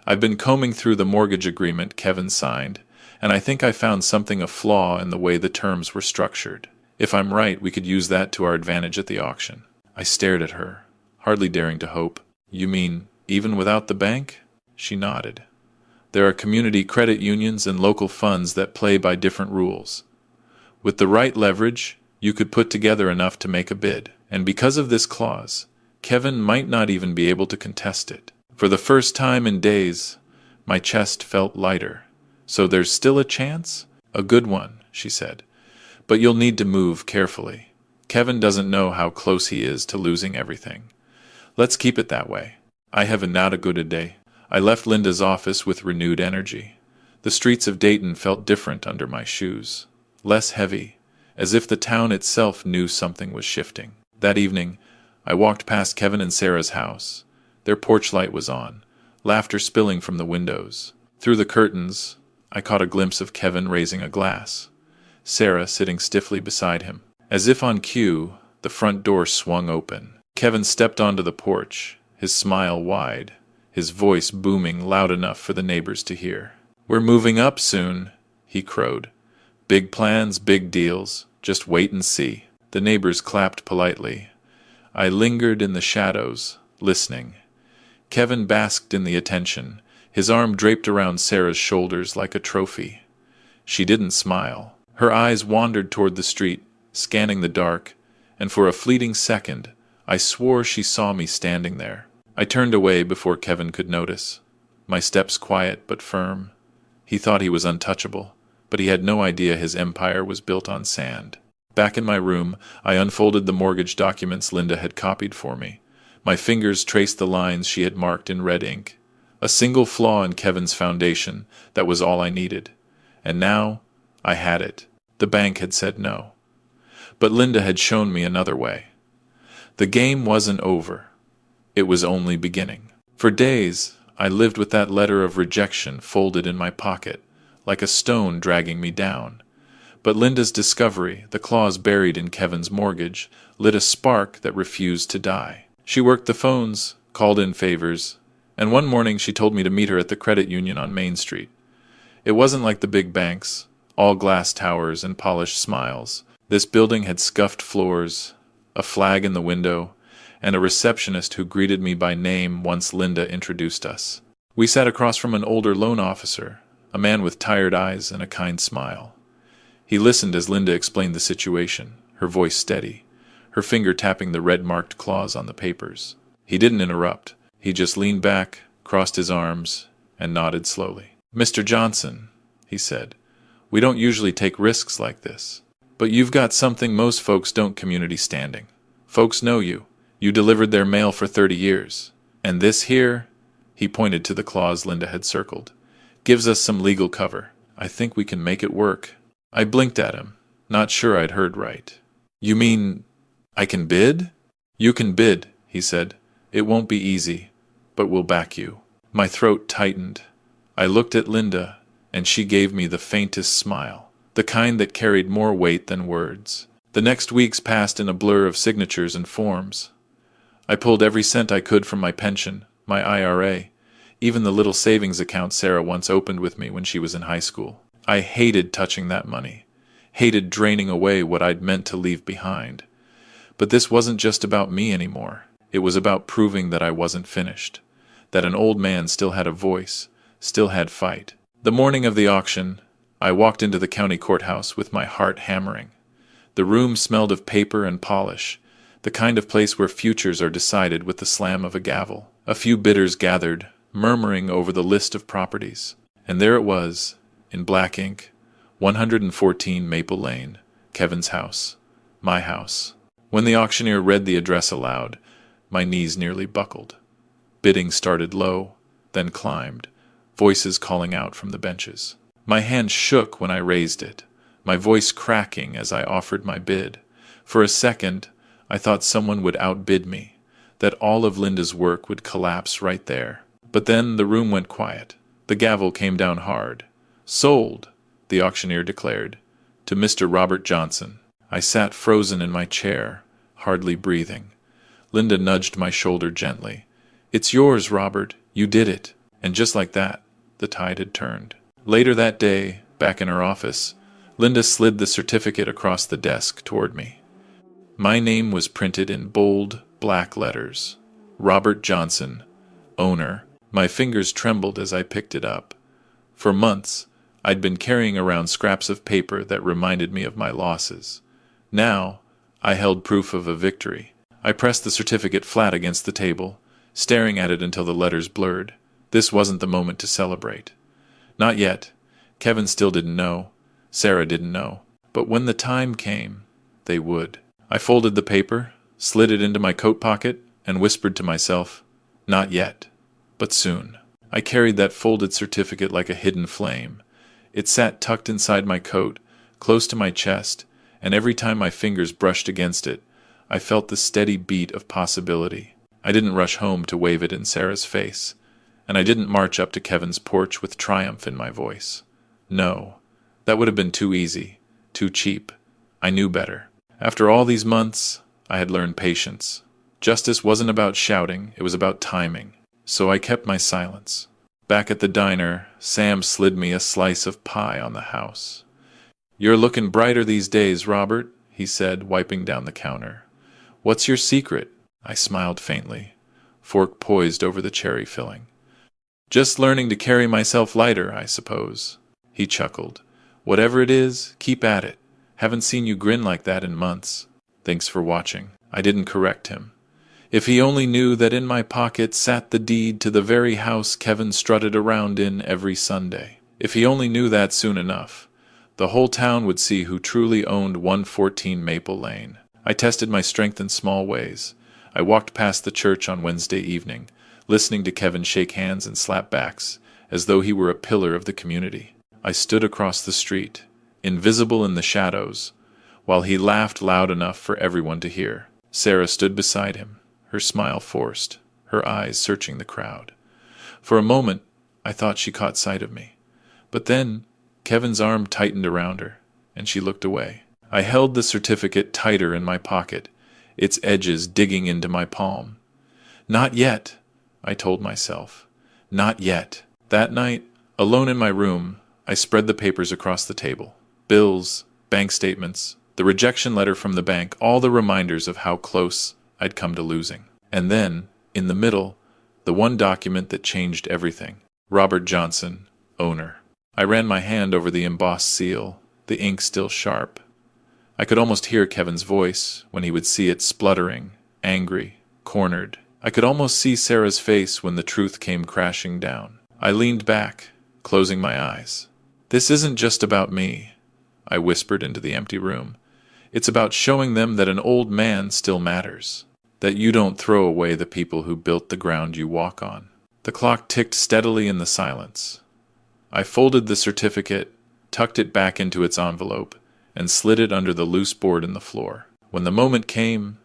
I've been combing through the mortgage agreement Kevin signed, and I think I found something a flaw in the way the terms were structured. If I'm right, we could use that to our advantage at the auction. I stared at her, hardly daring to hope. You mean, even without the bank? She nodded. There are community credit unions and local funds that play by different rules. With the right leverage, you could put together enough to make a bid. And because of this clause, Kevin might not even be able to contest it. For the first time in days, my chest felt lighter. So there's still a chance? A good one, she said. But you'll need to move carefully. Kevin doesn't know how close he is to losing everything. Let's keep it that way. I have not a good day. I left Linda's office with renewed energy. The streets of Dayton felt different under my shoes, less heavy, as if the town itself knew something was shifting. That evening, I walked past Kevin and Sarah's house. Their porch light was on, laughter spilling from the windows. Through the curtains, I caught a glimpse of Kevin raising a glass, Sarah sitting stiffly beside him. As if on cue, the front door swung open. Kevin stepped onto the porch, his smile wide, his voice booming loud enough for the neighbors to hear. "We're moving up soon," he crowed. "Big plans, big deals. Just wait and see." The neighbors clapped politely. I lingered in the shadows, listening. Kevin basked in the attention, his arm draped around Sarah's shoulders like a trophy. She didn't smile. Her eyes wandered toward the street, scanning the dark, and for a fleeting second, I swore she saw me standing there. I turned away before Kevin could notice, my steps quiet but firm. He thought he was untouchable, but he had no idea his empire was built on sand. Back in my room, I unfolded the mortgage documents Linda had copied for me. My fingers traced the lines she had marked in red ink. A single flaw in Kevin's foundation, that was all I needed. And now, I had it. The bank had said no. But Linda had shown me another way. The game wasn't over. It was only beginning. For days, I lived with that letter of rejection folded in my pocket, like a stone dragging me down. But Linda's discovery, the clause buried in Kevin's mortgage, lit a spark that refused to die. She worked the phones, called in favors, and one morning she told me to meet her at the credit union on Main Street. It wasn't like the big banks, all glass towers and polished smiles. This building had scuffed floors, a flag in the window, and a receptionist who greeted me by name once Linda introduced us. We sat across from an older loan officer, a man with tired eyes and a kind smile. He listened as Linda explained the situation, her voice steady, her finger tapping the red-marked clause on the papers. He didn't interrupt. He just leaned back, crossed his arms, and nodded slowly. "Mr. Johnson," he said, "we don't usually take risks like this. But you've got something most folks don't: community standing. Folks know you. You delivered their mail for 30 years. And this here," he pointed to the clause Linda had circled, "gives us some legal cover. I think we can make it work." I blinked at him, not sure I'd heard right. "You mean I can bid?" "You can bid," he said. "It won't be easy, but we'll back you." My throat tightened. I looked at Linda, and she gave me the faintest smile, the kind that carried more weight than words. The next weeks passed in a blur of signatures and forms. I pulled every cent I could from my pension, my IRA, even the little savings account Sarah once opened with me when she was in high school. I hated touching that money, hated draining away what I'd meant to leave behind. But this wasn't just about me anymore. It was about proving that I wasn't finished, that an old man still had a voice, still had fight. The morning of the auction, I walked into the county courthouse with my heart hammering. The room smelled of paper and polish, the kind of place where futures are decided with the slam of a gavel. A few bidders gathered, murmuring over the list of properties. And there it was, in black ink, 114 Maple Lane, Kevin's house, my house. When the auctioneer read the address aloud, my knees nearly buckled. Bidding started low, then climbed, voices calling out from the benches. My hand shook when I raised it, my voice cracking as I offered my bid. For a second, I thought someone would outbid me, that all of Linda's work would collapse right there. But then the room went quiet. The gavel came down hard. "Sold," the auctioneer declared, "to Mr. Robert Johnson." I sat frozen in my chair, hardly breathing. Linda nudged my shoulder gently. "It's yours, Robert. You did it." And just like that, the tide had turned. Later that day, back in her office, Linda slid the certificate across the desk toward me. My name was printed in bold, black letters. Robert Johnson, owner. My fingers trembled as I picked it up. For months, I'd been carrying around scraps of paper that reminded me of my losses. Now, I held proof of a victory. I pressed the certificate flat against the table, staring at it until the letters blurred. This wasn't the moment to celebrate. Not yet. Kevin still didn't know. Sarah didn't know. But when the time came, they would. I folded the paper, slid it into my coat pocket, and whispered to myself, "Not yet, but soon." I carried that folded certificate like a hidden flame. It sat tucked inside my coat, close to my chest, and every time my fingers brushed against it, I felt the steady beat of possibility. I didn't rush home to wave it in Sarah's face, and I didn't march up to Kevin's porch with triumph in my voice. No, that would have been too easy, too cheap. I knew better. After all these months, I had learned patience. Justice wasn't about shouting, it was about timing. So I kept my silence. Back at the diner, Sam slid me a slice of pie on the house. "You're looking brighter these days, Robert," he said, wiping down the counter. "What's your secret?" I smiled faintly, fork poised over the cherry filling. "Just learning to carry myself lighter, I suppose." He chuckled. "Whatever it is, keep at it. Haven't seen you grin like that in months. Thanks for watching." I didn't correct him. If he only knew that in my pocket sat the deed to the very house Kevin strutted around in every Sunday. If he only knew that soon enough, the whole town would see who truly owned 114 Maple Lane. I tested my strength in small ways. I walked past the church on Wednesday evening, listening to Kevin shake hands and slap backs, as though he were a pillar of the community. I stood across the street, invisible in the shadows, while he laughed loud enough for everyone to hear. Sarah stood beside him, her smile forced, her eyes searching the crowd. For a moment, I thought she caught sight of me. But then, Kevin's arm tightened around her, and she looked away. I held the certificate tighter in my pocket, its edges digging into my palm. "Not yet," I told myself. "Not yet." That night, alone in my room, I spread the papers across the table. Bills, bank statements, the rejection letter from the bank, all the reminders of how close I'd come to losing. And then, in the middle, the one document that changed everything. Robert Johnson, owner. I ran my hand over the embossed seal, the ink still sharp. I could almost hear Kevin's voice when he would see it, spluttering, angry, cornered. I could almost see Sarah's face when the truth came crashing down. I leaned back, closing my eyes. "This isn't just about me," I whispered into the empty room. "It's about showing them that an old man still matters, that you don't throw away the people who built the ground you walk on." The clock ticked steadily in the silence. I folded the certificate, tucked it back into its envelope, and slid it under the loose board in the floor. When the moment came,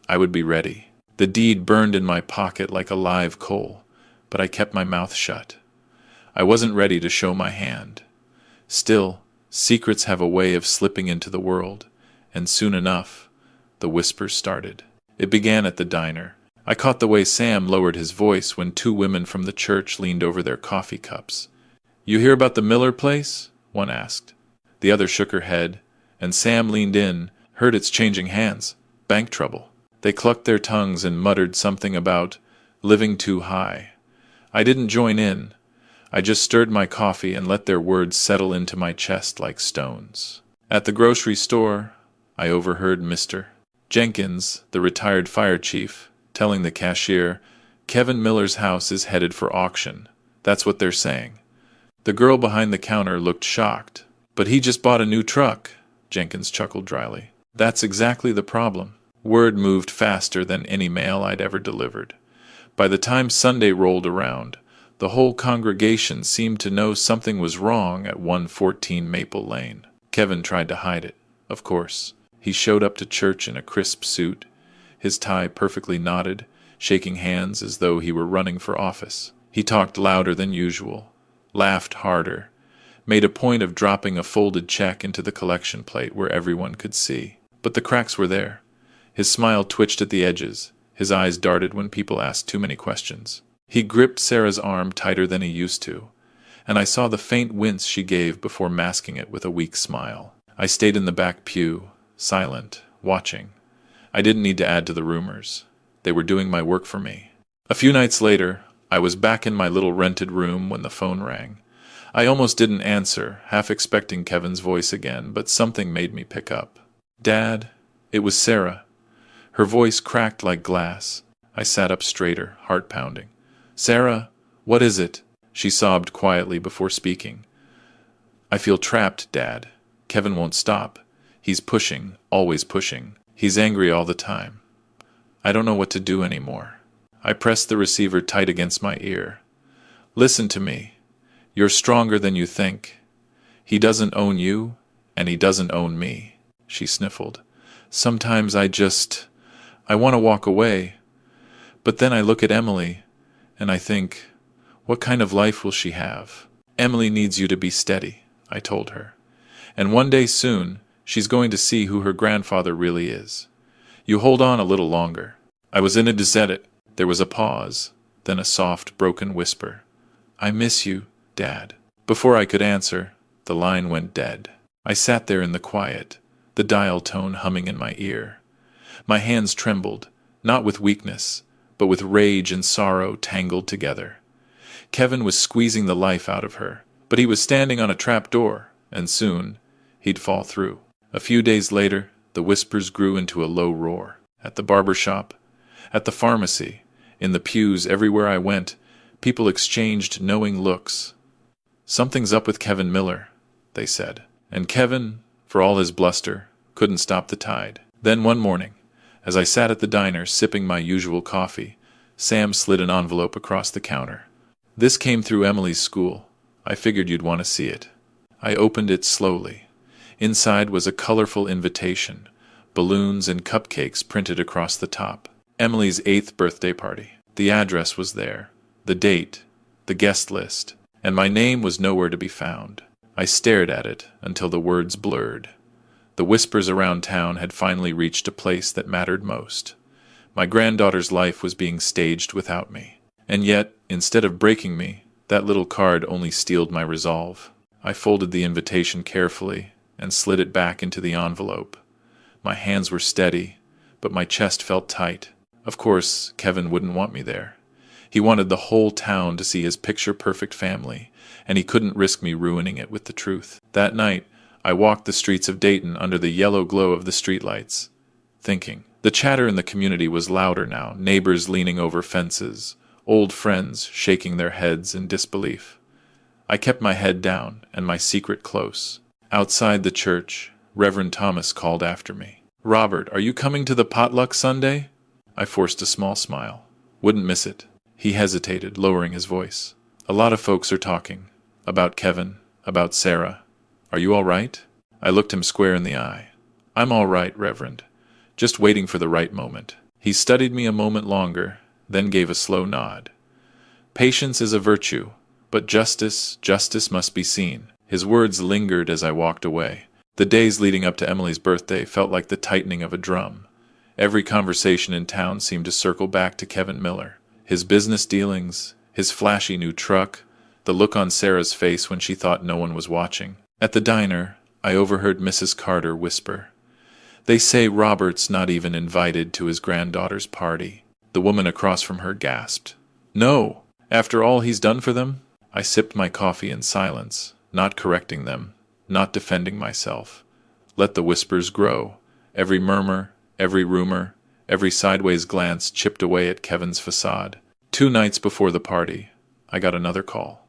I would be ready. The deed burned in my pocket like a live coal, but I kept my mouth shut. I wasn't ready to show my hand. Still, secrets have a way of slipping into the world, and soon enough, the whispers started. It began at the diner. I caught the way Sam lowered his voice when two women from the church leaned over their coffee cups. "You hear about the Miller place?" one asked. The other shook her head, and Sam leaned in, heard it's changing hands. Bank trouble. They clucked their tongues and muttered something about living too high. I didn't join in. I just stirred my coffee and let their words settle into my chest like stones. At the grocery store, I overheard Mr. Jenkins, the retired fire chief, telling the cashier, "Kevin Miller's house is headed for auction. That's what they're saying." The girl behind the counter looked shocked. "But he just bought a new truck," Jenkins chuckled dryly. "That's exactly the problem." Word moved faster than any mail I'd ever delivered. By the time Sunday rolled around, the whole congregation seemed to know something was wrong at 114 Maple Lane. Kevin tried to hide it, of course. He showed up to church in a crisp suit, his tie perfectly knotted, shaking hands as though he were running for office. He talked louder than usual, laughed harder, made a point of dropping a folded check into the collection plate where everyone could see. But the cracks were there. His smile twitched at the edges. His eyes darted when people asked too many questions. He gripped Sarah's arm tighter than he used to, and I saw the faint wince she gave before masking it with a weak smile. I stayed in the back pew, silent, watching. I didn't need to add to the rumors. They were doing my work for me. A few nights later, I was back in my little rented room when the phone rang. I almost didn't answer, half expecting Kevin's voice again, but something made me pick up. "Dad," it was Sarah. Her voice cracked like glass. I sat up straighter, heart pounding. "Sarah, what is it?" She sobbed quietly before speaking. "I feel trapped, Dad. Kevin won't stop. He's pushing, always pushing. He's angry all the time. I don't know what to do anymore." I pressed the receiver tight against my ear. "Listen to me. You're stronger than you think. He doesn't own you, and he doesn't own me," she sniffled. "Sometimes I want to walk away. But then I look at Emily, and I think, what kind of life will she have? Emily needs you to be steady," I told her. "And one day soon, she's going to see who her grandfather really is. You hold on a little longer. I was in a desert. There was a pause, then a soft, broken whisper. I miss you, Dad. Before I could answer, the line went dead. I sat there in the quiet, the dial tone humming in my ear. My hands trembled, not with weakness, but with rage and sorrow tangled together. Kevin was squeezing the life out of her, but he was standing on a trap door, and soon he'd fall through. A few days later, the whispers grew into a low roar. At the barber shop, at the pharmacy, in the pews everywhere I went, people exchanged knowing looks. Something's up with Kevin Miller, they said. And Kevin, for all his bluster, couldn't stop the tide. Then one morning, as I sat at the diner sipping my usual coffee, Sam slid an envelope across the counter. This came through Emily's school. I figured you'd want to see it. I opened it slowly. Inside was a colorful invitation, balloons and cupcakes printed across the top. Emily's 8th birthday party. The address was there, the date, the guest list, and my name was nowhere to be found. I stared at it until the words blurred. The whispers around town had finally reached a place that mattered most. My granddaughter's life was being staged without me. And yet, instead of breaking me, that little card only steeled my resolve. I folded the invitation carefully and slid it back into the envelope. My hands were steady, but my chest felt tight. Of course, Kevin wouldn't want me there. He wanted the whole town to see his picture-perfect family, and he couldn't risk me ruining it with the truth. That night, I walked the streets of Dayton under the yellow glow of the streetlights, thinking. The chatter in the community was louder now, neighbors leaning over fences, old friends shaking their heads in disbelief. I kept my head down and my secret close. Outside the church, Reverend Thomas called after me. "Robert, are you coming to the potluck Sunday?" I forced a small smile. Wouldn't miss it. He hesitated, lowering his voice. "A lot of folks are talking. About Kevin, about Sarah. Are you all right?" I looked him square in the eye. "I'm all right, Reverend. Just waiting for the right moment." He studied me a moment longer, then gave a slow nod. "Patience is a virtue, but justice must be seen." His words lingered as I walked away. The days leading up to Emily's birthday felt like the tightening of a drum. Every conversation in town seemed to circle back to Kevin Miller. His business dealings, his flashy new truck, the look on Sarah's face when she thought no one was watching. At the diner, I overheard Mrs. Carter whisper, "They say Robert's not even invited to his granddaughter's party." The woman across from her gasped. "No! After all he's done for them?" I sipped my coffee in silence, not correcting them, not defending myself. Let the whispers grow. Every murmur, every rumor, every sideways glance chipped away at Kevin's facade. 2 nights before the party, I got another call.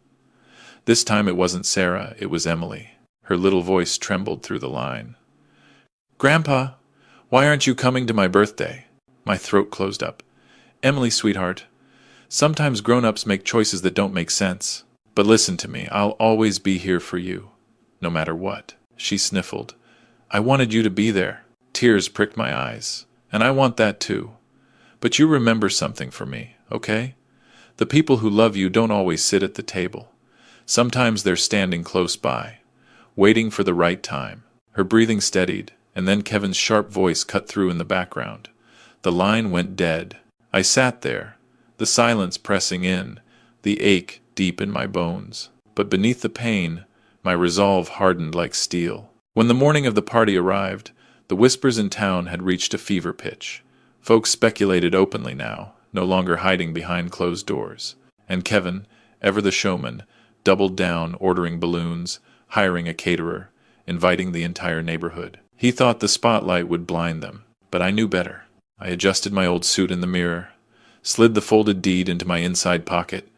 This time it wasn't Sarah, it was Emily. Her little voice trembled through the line. "Grandpa, why aren't you coming to my birthday?" My throat closed up. "Emily, sweetheart, sometimes grown-ups make choices that don't make sense. But listen to me, I'll always be here for you, no matter what." She sniffled. "I wanted you to be there." Tears pricked my eyes. "And I want that too. But you remember something for me, okay? The people who love you don't always sit at the table. Sometimes they're standing close by, waiting for the right time." Her breathing steadied, and then Kevin's sharp voice cut through in the background. The line went dead. I sat there, the silence pressing in, the ache deep in my bones. But beneath the pain, my resolve hardened like steel. When the morning of the party arrived, the whispers in town had reached a fever pitch. Folks speculated openly now, no longer hiding behind closed doors. And Kevin, ever the showman, doubled down, ordering balloons, hiring a caterer, inviting the entire neighborhood. He thought the spotlight would blind them, but I knew better. I adjusted my old suit in the mirror, slid the folded deed into my inside pocket,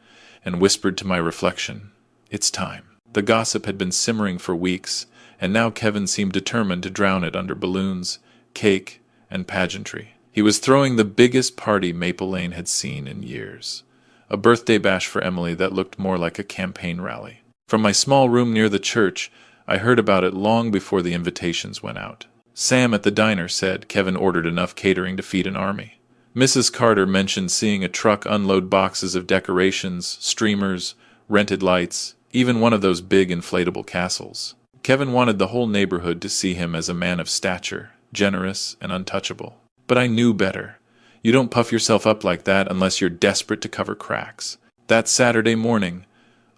and whispered to my reflection, "It's time." The gossip had been simmering for weeks, and now Kevin seemed determined to drown it under balloons, cake, and pageantry. He was throwing the biggest party Maple Lane had seen in years. A birthday bash for Emily that looked more like a campaign rally. From my small room near the church, I heard about it long before the invitations went out. Sam at the diner said Kevin ordered enough catering to feed an army. Mrs. Carter mentioned seeing a truck unload boxes of decorations, streamers, rented lights, even one of those big inflatable castles. Kevin wanted the whole neighborhood to see him as a man of stature, generous and untouchable. But I knew better. You don't puff yourself up like that unless you're desperate to cover cracks. That Saturday morning,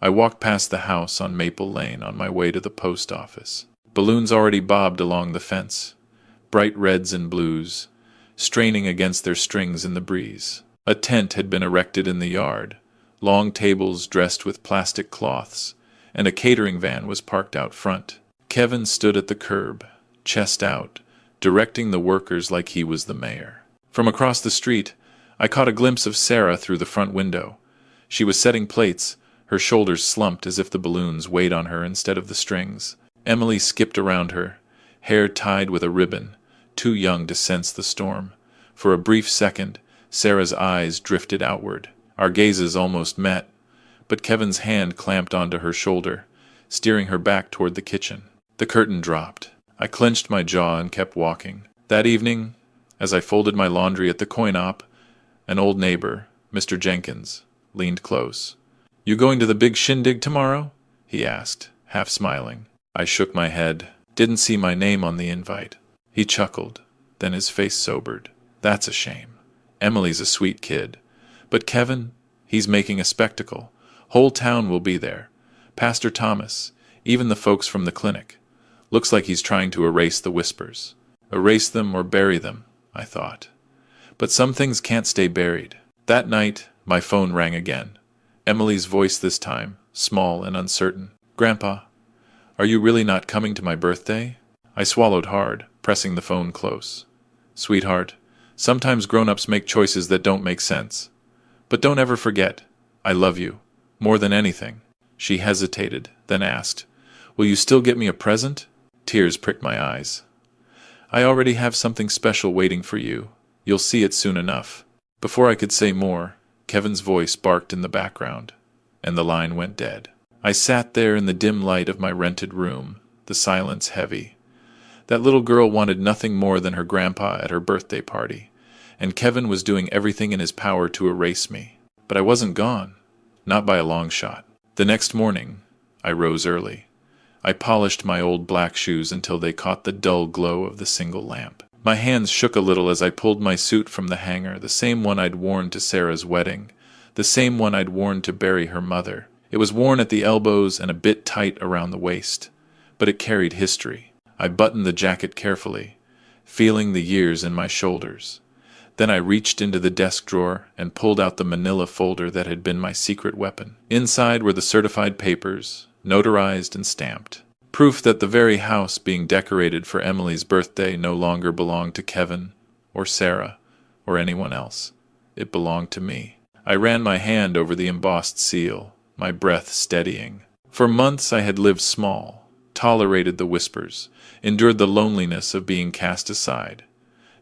I walked past the house on Maple Lane on my way to the post office. Balloons already bobbed along the fence, bright reds and blues, straining against their strings in the breeze. A tent had been erected in the yard, long tables dressed with plastic cloths, and a catering van was parked out front. Kevin stood at the curb, chest out, directing the workers like he was the mayor. From across the street, I caught a glimpse of Sarah through the front window. She was setting plates, her shoulders slumped as if the balloons weighed on her instead of the strings. Emily skipped around her, hair tied with a ribbon, too young to sense the storm. For a brief second, Sarah's eyes drifted outward. Our gazes almost met, but Kevin's hand clamped onto her shoulder, steering her back toward the kitchen. The curtain dropped. I clenched my jaw and kept walking. That evening, as I folded my laundry at the coin-op, an old neighbor, Mr. Jenkins, leaned close. "You going to the big shindig tomorrow?" he asked, half smiling. I shook my head. Didn't see my name on the invite. He chuckled, then his face sobered. "That's a shame. Emily's a sweet kid. But Kevin, he's making a spectacle. Whole town will be there. Pastor Thomas, even the folks from the clinic. Looks like he's trying to erase the whispers. Erase them or bury them, I thought. But some things can't stay buried." That night, my phone rang again. Emily's voice this time, small and uncertain. "Grandpa, are you really not coming to my birthday?" I swallowed hard, pressing the phone close. "Sweetheart, sometimes grown-ups make choices that don't make sense. But don't ever forget, I love you, more than anything." She hesitated, then asked, "Will you still get me a present?" Tears pricked my eyes. "I already have something special waiting for you. You'll see it soon enough." Before I could say more, Kevin's voice barked in the background, and the line went dead. I sat there in the dim light of my rented room, the silence heavy. That little girl wanted nothing more than her grandpa at her birthday party, and Kevin was doing everything in his power to erase me. But I wasn't gone, not by a long shot. The next morning, I rose early. I polished my old black shoes until they caught the dull glow of the single lamp. My hands shook a little as I pulled my suit from the hanger, the same one I'd worn to Sarah's wedding, the same one I'd worn to bury her mother. It was worn at the elbows and a bit tight around the waist, but it carried history. I buttoned the jacket carefully, feeling the years in my shoulders. Then I reached into the desk drawer and pulled out the manila folder that had been my secret weapon. Inside were the certified papers, notarized and stamped. Proof that the very house being decorated for Emily's birthday no longer belonged to Kevin, or Sarah, or anyone else. It belonged to me. I ran my hand over the embossed seal, my breath steadying. For months I had lived small, tolerated the whispers, endured the loneliness of being cast aside.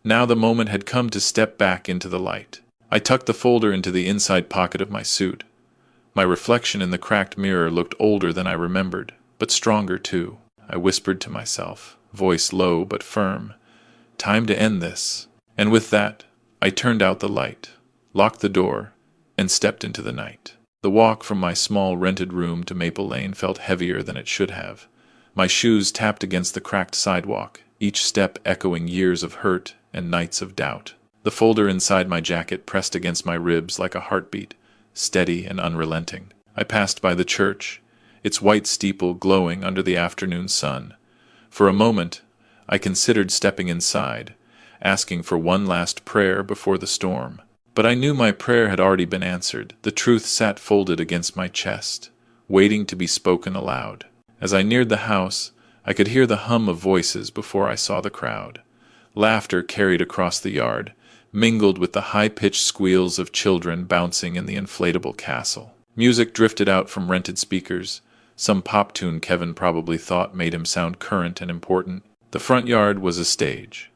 Now the moment had come to step back into the light. I tucked the folder into the inside pocket of my suit. My reflection in the cracked mirror looked older than I remembered, but stronger too. I whispered to myself, voice low but firm, "Time to end this." And with that, I turned out the light, locked the door, and stepped into the night. The walk from my small rented room to Maple Lane felt heavier than it should have. My shoes tapped against the cracked sidewalk, each step echoing years of hurt and nights of doubt. The folder inside my jacket pressed against my ribs like a heartbeat, steady and unrelenting. I passed by the church, its white steeple glowing under the afternoon sun. For a moment, I considered stepping inside, asking for one last prayer before the storm. But I knew my prayer had already been answered. The truth sat folded against my chest, waiting to be spoken aloud. As I neared the house, I could hear the hum of voices before I saw the crowd. Laughter carried across the yard, mingled with the high-pitched squeals of children bouncing in the inflatable castle. Music drifted out from rented speakers, some pop tune Kevin probably thought made him sound current and important. The front yard was a stage.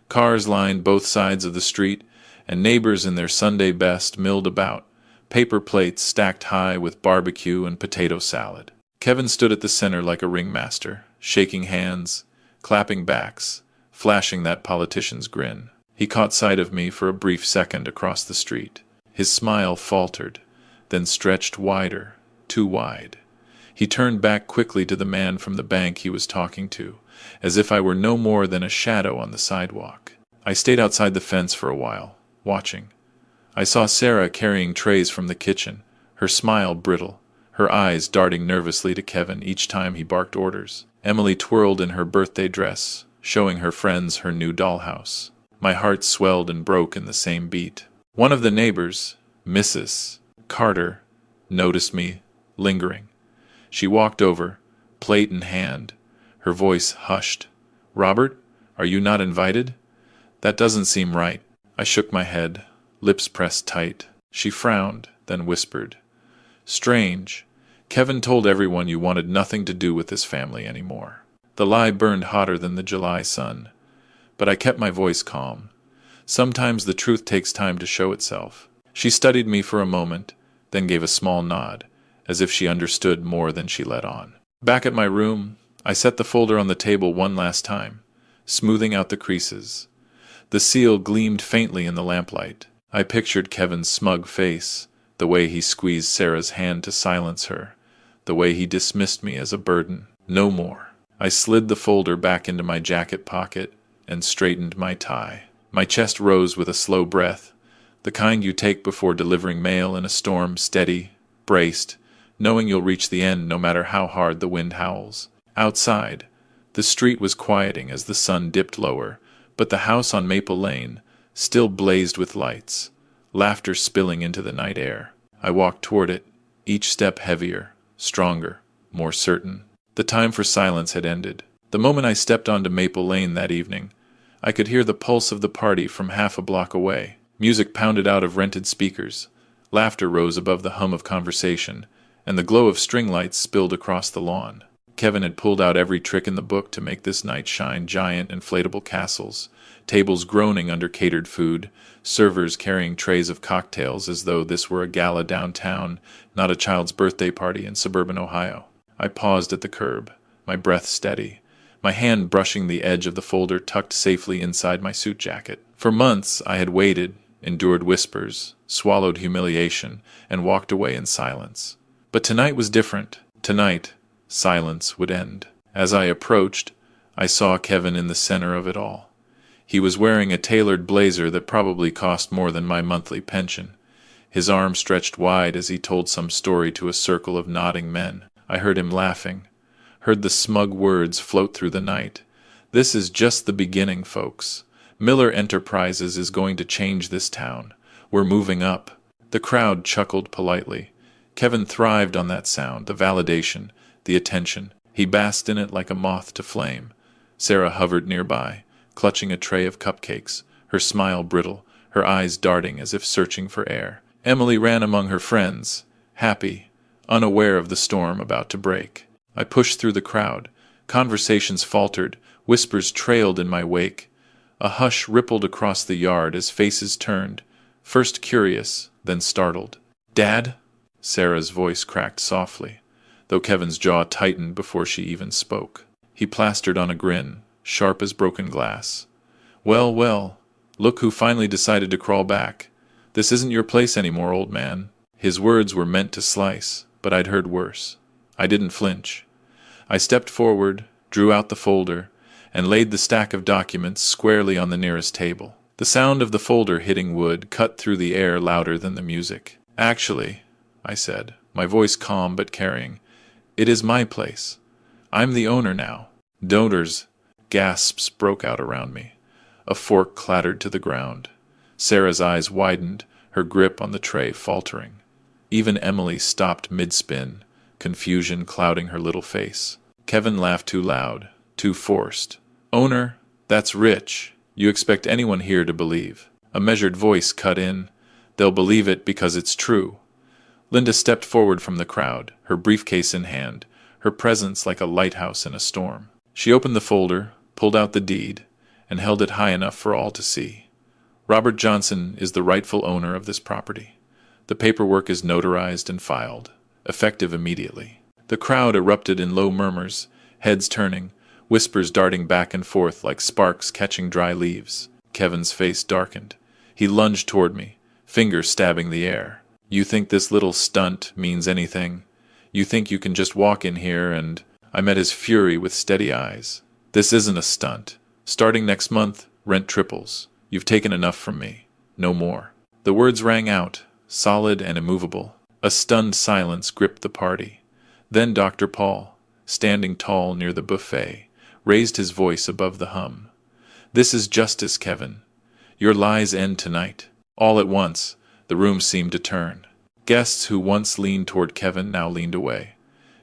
Cars lined both sides of the street, and neighbors in their Sunday best milled about, paper plates stacked high with barbecue and potato salad. Kevin stood at the center like a ringmaster, shaking hands, clapping backs, flashing that politician's grin. He caught sight of me for a brief second across the street. His smile faltered, then stretched wider, too wide. He turned back quickly to the man from the bank he was talking to, as if I were no more than a shadow on the sidewalk. I stayed outside the fence for a while, watching. I saw Sarah carrying trays from the kitchen, her smile brittle, her eyes darting nervously to Kevin each time he barked orders. Emily twirled in her birthday dress, showing her friends her new dollhouse. My heart swelled and broke in the same beat. One of the neighbors, Mrs. Carter, noticed me, lingering. She walked over, plate in hand, her voice hushed. "Robert, are you not invited? That doesn't seem right." I shook my head, lips pressed tight. She frowned, then whispered, "Strange. Kevin told everyone you wanted nothing to do with this family anymore." The lie burned hotter than the July sun, but I kept my voice calm. Sometimes the truth takes time to show itself. She studied me for a moment, then gave a small nod, as if she understood more than she let on. Back at my room, I set the folder on the table one last time, smoothing out the creases. The seal gleamed faintly in the lamplight. I pictured Kevin's smug face, the way he squeezed Sarah's hand to silence her, the way he dismissed me as a burden. No more. I slid the folder back into my jacket pocket and straightened my tie. My chest rose with a slow breath, the kind you take before delivering mail in a storm, steady, braced, knowing you'll reach the end no matter how hard the wind howls. Outside, the street was quieting as the sun dipped lower, but the house on Maple Lane still blazed with lights, laughter spilling into the night air. I walked toward it, each step heavier, stronger, more certain. The time for silence had ended. The moment I stepped onto Maple Lane that evening, I could hear the pulse of the party from half a block away. Music pounded out of rented speakers, laughter rose above the hum of conversation, and the glow of string lights spilled across the lawn. Kevin had pulled out every trick in the book to make this night shine: giant inflatable castles, tables groaning under catered food, servers carrying trays of cocktails as though this were a gala downtown, not a child's birthday party in suburban Ohio. I paused at the curb, my breath steady, my hand brushing the edge of the folder tucked safely inside my suit jacket. For months I had waited, endured whispers, swallowed humiliation, and walked away in silence. But tonight was different. Tonight, silence would end. As I approached, I saw Kevin in the center of it all. He was wearing a tailored blazer that probably cost more than my monthly pension. His arm stretched wide as he told some story to a circle of nodding men. I heard him laughing, heard the smug words float through the night. "This is just the beginning, folks. Miller Enterprises is going to change this town. We're moving up." The crowd chuckled politely. Kevin thrived on that sound, the validation, the attention. He basked in it like a moth to flame. Sarah hovered nearby, clutching a tray of cupcakes, her smile brittle, her eyes darting as if searching for air. Emily ran among her friends, happy, unaware of the storm about to break. I pushed through the crowd. Conversations faltered, whispers trailed in my wake. A hush rippled across the yard as faces turned, first curious, then startled. "Dad?" Sarah's voice cracked softly, though Kevin's jaw tightened before she even spoke. He plastered on a grin, sharp as broken glass. "Well, well, look who finally decided to crawl back. This isn't your place anymore, old man." His words were meant to slice, but I'd heard worse. I didn't flinch. I stepped forward, drew out the folder, and laid the stack of documents squarely on the nearest table. The sound of the folder hitting wood cut through the air louder than the music. "Actually," I said, my voice calm but carrying, "it is my place. I'm the owner now." "Donors!" Gasps broke out around me. A fork clattered to the ground. Sarah's eyes widened, her grip on the tray faltering. Even Emily stopped mid-spin, confusion clouding her little face. Kevin laughed too loud, too forced. "Owner, that's rich. You expect anyone here to believe." A measured voice cut in. "They'll believe it because it's true." Linda stepped forward from the crowd, her briefcase in hand, her presence like a lighthouse in a storm. She opened the folder, pulled out the deed, and held it high enough for all to see. "Robert Johnson is the rightful owner of this property. The paperwork is notarized and filed, effective immediately." The crowd erupted in low murmurs, heads turning, whispers darting back and forth like sparks catching dry leaves. Kevin's face darkened. He lunged toward me, fingers stabbing the air. "You think this little stunt means anything? You think you can just walk in here and—" I met his fury with steady eyes. "This isn't a stunt. Starting next month, rent triples. You've taken enough from me. No more." The words rang out, solid and immovable. A stunned silence gripped the party. Then Dr. Paul, standing tall near the buffet, raised his voice above the hum. "This is justice, Kevin. Your lies end tonight." All at once, the room seemed to turn. Guests who once leaned toward Kevin now leaned away.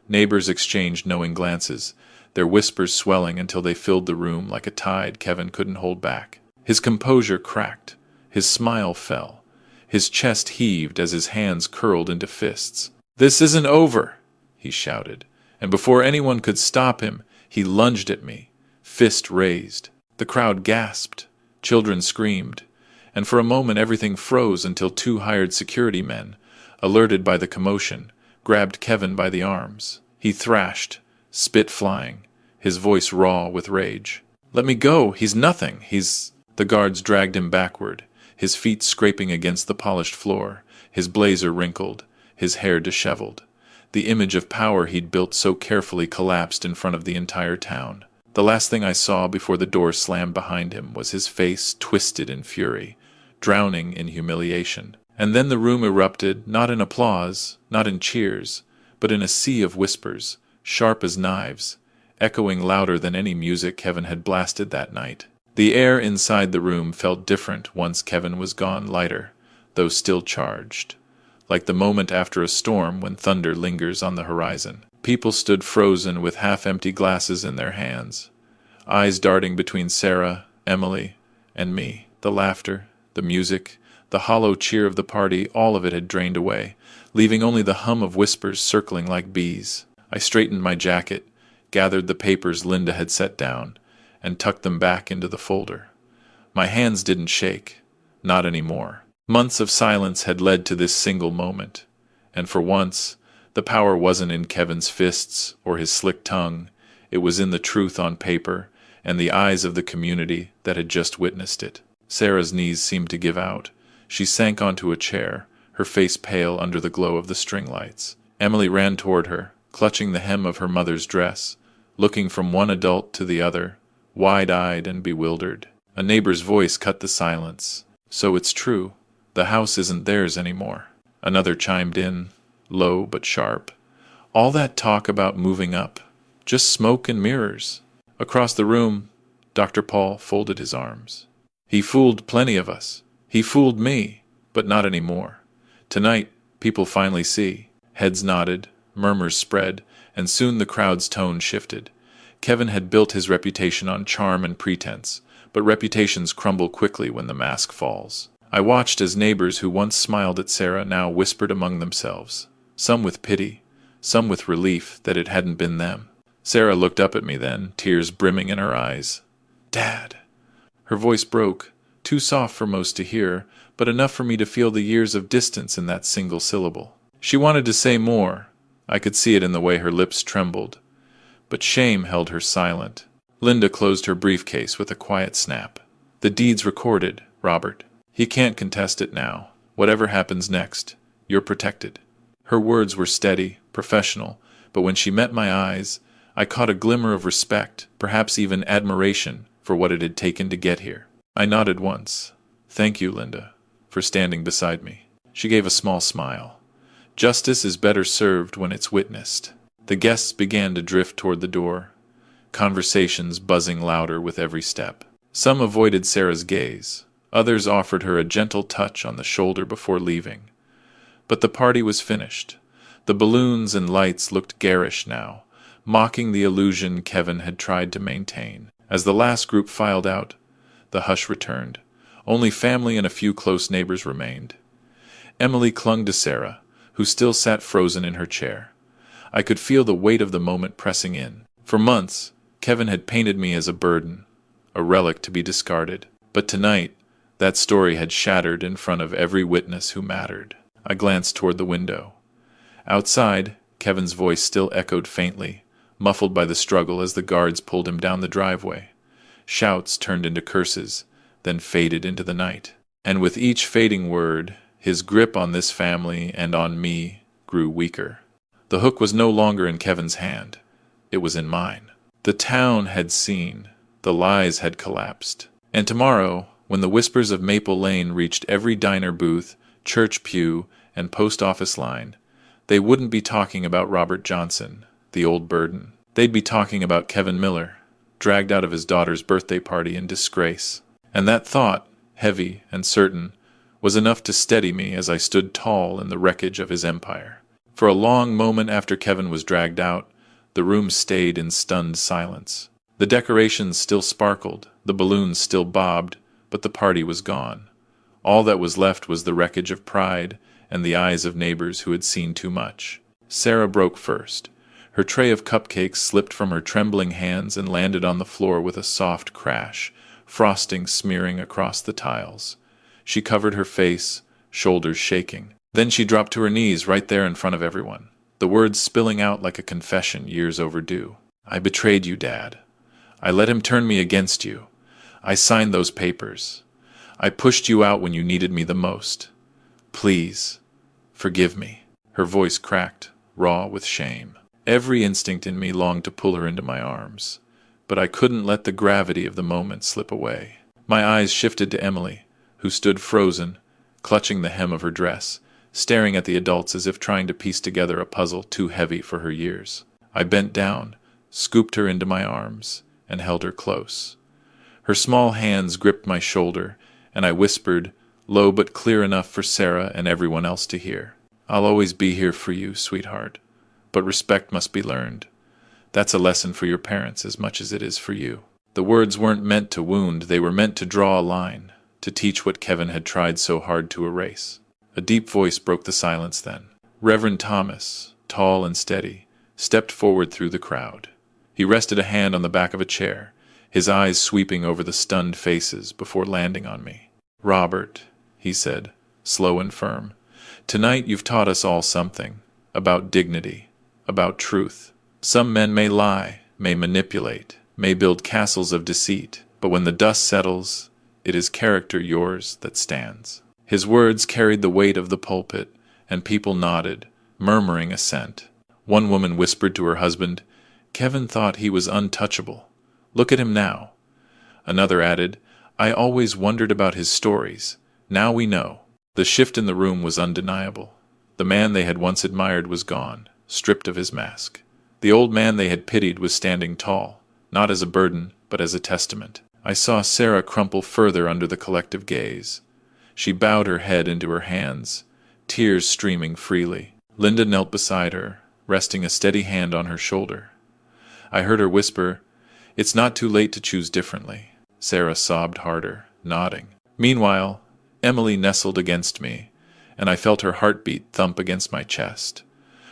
Neighbors exchanged knowing glances, their whispers swelling until they filled the room like a tide Kevin couldn't hold back. His composure cracked. His smile fell. His chest heaved as his hands curled into fists. "This isn't over," he shouted, and before anyone could stop him, he lunged at me, fist raised. The crowd gasped. Children screamed. And for a moment everything froze until two hired security men, alerted by the commotion, grabbed Kevin by the arms. He thrashed, spit flying, his voice raw with rage. "Let me go! He's nothing! He's—" The guards dragged him backward, his feet scraping against the polished floor, his blazer wrinkled, his hair disheveled. The image of power he'd built so carefully collapsed in front of the entire town. The last thing I saw before the door slammed behind him was his face twisted in fury, drowning in humiliation. And then the room erupted, not in applause, not in cheers, but in a sea of whispers, sharp as knives, echoing louder than any music Kevin had blasted that night. The air inside the room felt different once Kevin was gone, lighter, though still charged, like the moment after a storm when thunder lingers on the horizon. People stood frozen with half-empty glasses in their hands, eyes darting between Sarah, Emily, and me. The laughter, the music, the hollow cheer of the party, all of it had drained away, leaving only the hum of whispers circling like bees. I straightened my jacket, gathered the papers Linda had set down, and tucked them back into the folder. My hands didn't shake, not anymore. Months of silence had led to this single moment, and for once, the power wasn't in Kevin's fists or his slick tongue. It was in the truth on paper and the eyes of the community that had just witnessed it. Sarah's knees seemed to give out. She sank onto a chair, her face pale under the glow of the string lights. Emily ran toward her, clutching the hem of her mother's dress, looking from one adult to the other, wide-eyed and bewildered. A neighbor's voice cut the silence. "So it's true. The house isn't theirs anymore." Another chimed in, low but sharp. "All that talk about moving up. Just smoke and mirrors." Across the room, Dr. Paul folded his arms. "He fooled plenty of us. He fooled me, but not anymore. Tonight, people finally see." Heads nodded, murmurs spread, and soon the crowd's tone shifted. Kevin had built his reputation on charm and pretense, but reputations crumble quickly when the mask falls. I watched as neighbors who once smiled at Sarah now whispered among themselves, some with pity, some with relief that it hadn't been them. Sarah looked up at me then, tears brimming in her eyes. "Dad." Her voice broke, too soft for most to hear, but enough for me to feel the years of distance in that single syllable. She wanted to say more. I could see it in the way her lips trembled. But shame held her silent. Linda closed her briefcase with a quiet snap. "The deed's recorded, Robert. He can't contest it now. Whatever happens next, you're protected." Her words were steady, professional, but when she met my eyes, I caught a glimmer of respect, perhaps even admiration, for what it had taken to get here. I nodded once. "Thank you, Linda, for standing beside me." She gave a small smile. "Justice is better served when it's witnessed." The guests began to drift toward the door, conversations buzzing louder with every step. Some avoided Sarah's gaze. Others offered her a gentle touch on the shoulder before leaving. But the party was finished. The balloons and lights looked garish now, mocking the illusion Kevin had tried to maintain. As the last group filed out, the hush returned. Only family and a few close neighbors remained. Emily clung to Sarah, who still sat frozen in her chair. I could feel the weight of the moment pressing in. For months, Kevin had painted me as a burden, a relic to be discarded. But tonight, that story had shattered in front of every witness who mattered. I glanced toward the window. Outside, Kevin's voice still echoed faintly, muffled by the struggle as the guards pulled him down the driveway. Shouts turned into curses, then faded into the night. And with each fading word, his grip on this family and on me grew weaker. The hook was no longer in Kevin's hand. It was in mine. The town had seen. The lies had collapsed. And tomorrow, When the whispers of Maple Lane reached every diner booth, church pew, and post office line, they wouldn't be talking about Robert Johnson, the old burden. They'd be talking about Kevin Miller, dragged out of his daughter's birthday party in disgrace. And that thought, heavy and certain, was enough to steady me as I stood tall in the wreckage of his empire. For a long moment after Kevin was dragged out, the room stayed in stunned silence. The decorations still sparkled, the balloons still bobbed, but the party was gone. All that was left was the wreckage of pride and the eyes of neighbors who had seen too much. Sarah broke first. Her tray of cupcakes slipped from her trembling hands and landed on the floor with a soft crash, frosting smearing across the tiles. She covered her face, shoulders shaking. Then she dropped to her knees right there in front of everyone, the words spilling out like a confession years overdue. "I betrayed you, Dad. I let him turn me against you. I signed those papers. I pushed you out when you needed me the most. Please, forgive me." Her voice cracked, raw with shame. Every instinct in me longed to pull her into my arms, but I couldn't let the gravity of the moment slip away. My eyes shifted to Emily, who stood frozen, clutching the hem of her dress, staring at the adults as if trying to piece together a puzzle too heavy for her years. I bent down, scooped her into my arms, and held her close. Her small hands gripped my shoulder, and I whispered, low but clear enough for Sarah and everyone else to hear, "I'll always be here for you, sweetheart, but respect must be learned. That's a lesson for your parents as much as it is for you." The words weren't meant to wound, they were meant to draw a line, to teach what Kevin had tried so hard to erase. A deep voice broke the silence then. Reverend Thomas, tall and steady, stepped forward through the crowd. He rested a hand on the back of a chair, his eyes sweeping over the stunned faces before landing on me. "Robert," he said, slow and firm, "tonight you've taught us all something, about dignity, about truth. Some men may lie, may manipulate, may build castles of deceit, but when the dust settles, it is character yours that stands." His words carried the weight of the pulpit, and people nodded, murmuring assent. One woman whispered to her husband, "Kevin thought he was untouchable. Look at him now." Another added, "I always wondered about his stories. Now we know." The shift in the room was undeniable. The man they had once admired was gone, stripped of his mask. The old man they had pitied was standing tall, not as a burden, but as a testament. I saw Sarah crumple further under the collective gaze. She bowed her head into her hands, tears streaming freely. Linda knelt beside her, resting a steady hand on her shoulder. I heard her whisper, "It's not too late to choose differently." Sarah sobbed harder, nodding. Meanwhile, Emily nestled against me, and I felt her heartbeat thump against my chest.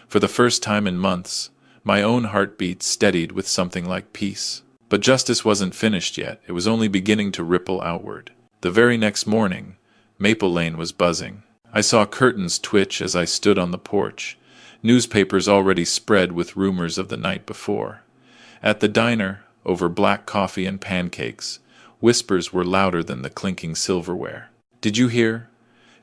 For the first time in months, my own heartbeat steadied with something like peace. But justice wasn't finished yet, it was only beginning to ripple outward. The very next morning, Maple Lane was buzzing. I saw curtains twitch as I stood on the porch, newspapers already spread with rumors of the night before. At the diner, over black coffee and pancakes, whispers were louder than the clinking silverware. "Did you hear?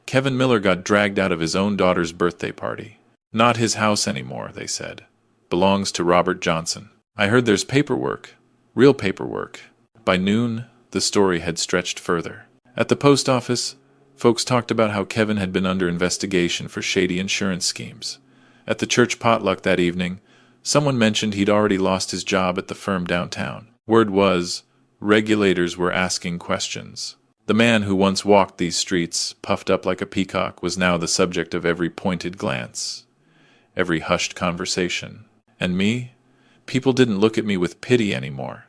Kevin Miller got dragged out of his own daughter's birthday party. Not his house anymore," they said. "Belongs to Robert Johnson. I heard there's paperwork, real paperwork." By noon, the story had stretched further. At the post office, folks talked about how Kevin had been under investigation for shady insurance schemes. At the church potluck that evening, someone mentioned he'd already lost his job at the firm downtown. Word was, regulators were asking questions. The man who once walked these streets, puffed up like a peacock, was now the subject of every pointed glance, every hushed conversation. And me? People didn't look at me with pity anymore.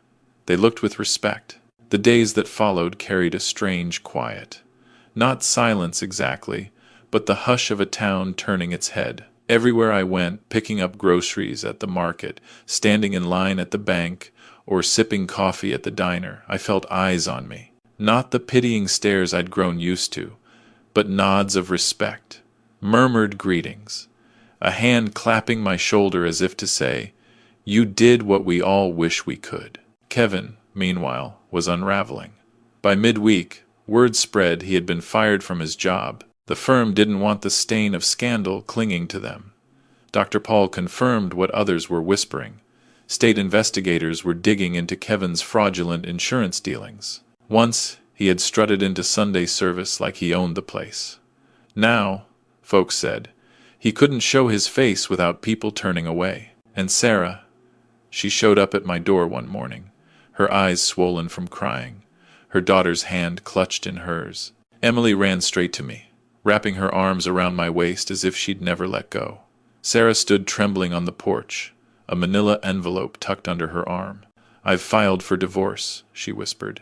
They looked with respect. The days that followed carried a strange quiet. Not silence exactly, but the hush of a town turning its head. Everywhere I went, picking up groceries at the market, standing in line at the bank, or sipping coffee at the diner, I felt eyes on me. Not the pitying stares I'd grown used to, but nods of respect, murmured greetings, a hand clapping my shoulder as if to say, "You did what we all wish we could." Kevin, meanwhile, was unraveling. By midweek, word spread he had been fired from his job. The firm didn't want the stain of scandal clinging to them. Dr. Paul confirmed what others were whispering. State investigators were digging into Kevin's fraudulent insurance dealings. Once, He had strutted into Sunday service like he owned the place. Now, folks said, he couldn't show his face without people turning away. And Sarah, she showed up at my door one morning, her eyes swollen from crying, her daughter's hand clutched in hers. Emily ran straight to me, wrapping her arms around my waist as if she'd never let go. Sarah stood trembling on the porch, a manila envelope tucked under her arm. "I've filed for divorce," she whispered.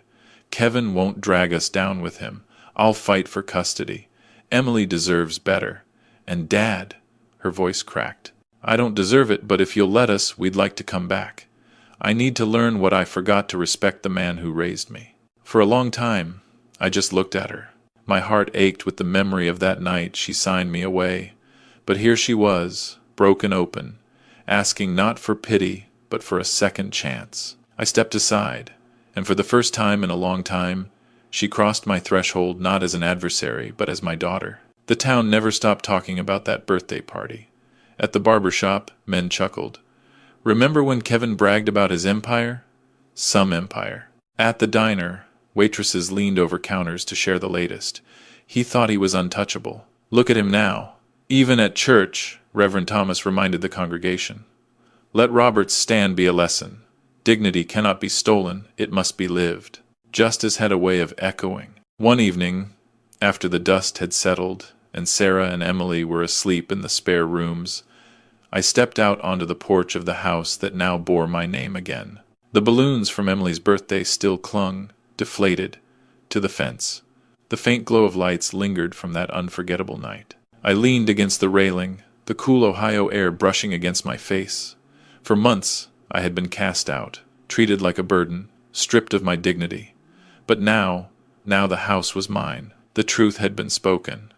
"Kevin won't drag us down with him. I'll fight for custody. Emily deserves better. And Dad," her voice cracked, "I don't deserve it, but if you'll let us, we'd like to come back. I need to learn what I forgot to respect the man who raised me." For a long time, I just looked at her. My heart ached with the memory of that night she signed me away. But here she was, broken open, asking not for pity, but for a second chance. I stepped aside, and for the first time in a long time, she crossed my threshold not as an adversary, but as my daughter. The town never stopped talking about that birthday party. At the barber shop, men chuckled. "Remember when Kevin bragged about his empire? Some empire." At the diner, waitresses leaned over counters to share the latest. He thought he was untouchable. Look at him now. Even at church, Reverend Thomas reminded the congregation. Let Robert's stand be a lesson. Dignity cannot be stolen, it must be lived. Justice had a way of echoing. One evening, after the dust had settled and Sarah and Emily were asleep in the spare rooms, I stepped out onto the porch of the house that now bore my name again. The balloons from Emily's birthday still clung, deflated, to the fence. The faint glow of lights lingered from that unforgettable night. I leaned against the railing, the cool Ohio air brushing against my face. For months, I had been cast out, treated like a burden, stripped of my dignity. But now the house was mine. The truth had been spoken,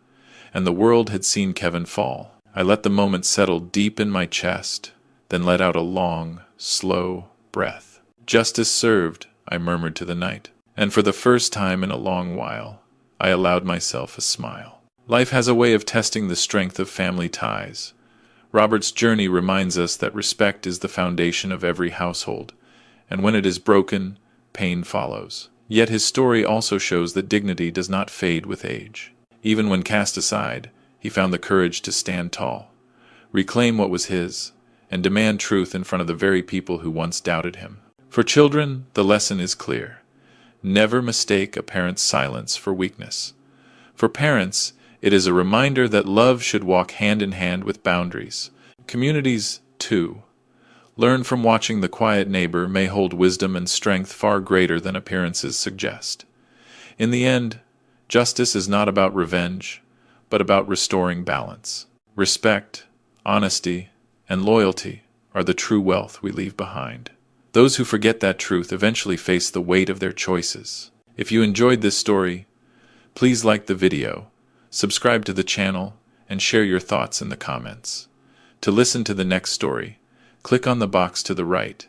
and the world had seen Kevin fall. I let the moment settle deep in my chest, then let out a long, slow breath. "Justice served," I murmured to the night, and for the first time in a long while, I allowed myself a smile. Life has a way of testing the strength of family ties. Robert's journey reminds us that respect is the foundation of every household, and when it is broken, pain follows. Yet his story also shows that dignity does not fade with age. Even when cast aside, he found the courage to stand tall, reclaim what was his, and demand truth in front of the very people who once doubted him. For children, the lesson is clear. Never mistake a parent's silence for weakness. For parents, it is a reminder that love should walk hand in hand with boundaries. Communities, too. Learn from watching the quiet neighbor may hold wisdom and strength far greater than appearances suggest. In the end, justice is not about revenge, but about restoring balance. Respect, honesty, and loyalty are the true wealth we leave behind. Those who forget that truth eventually face the weight of their choices. If you enjoyed this story, please like the video, subscribe to the channel, and share your thoughts in the comments. To listen to the next story, click on the box to the right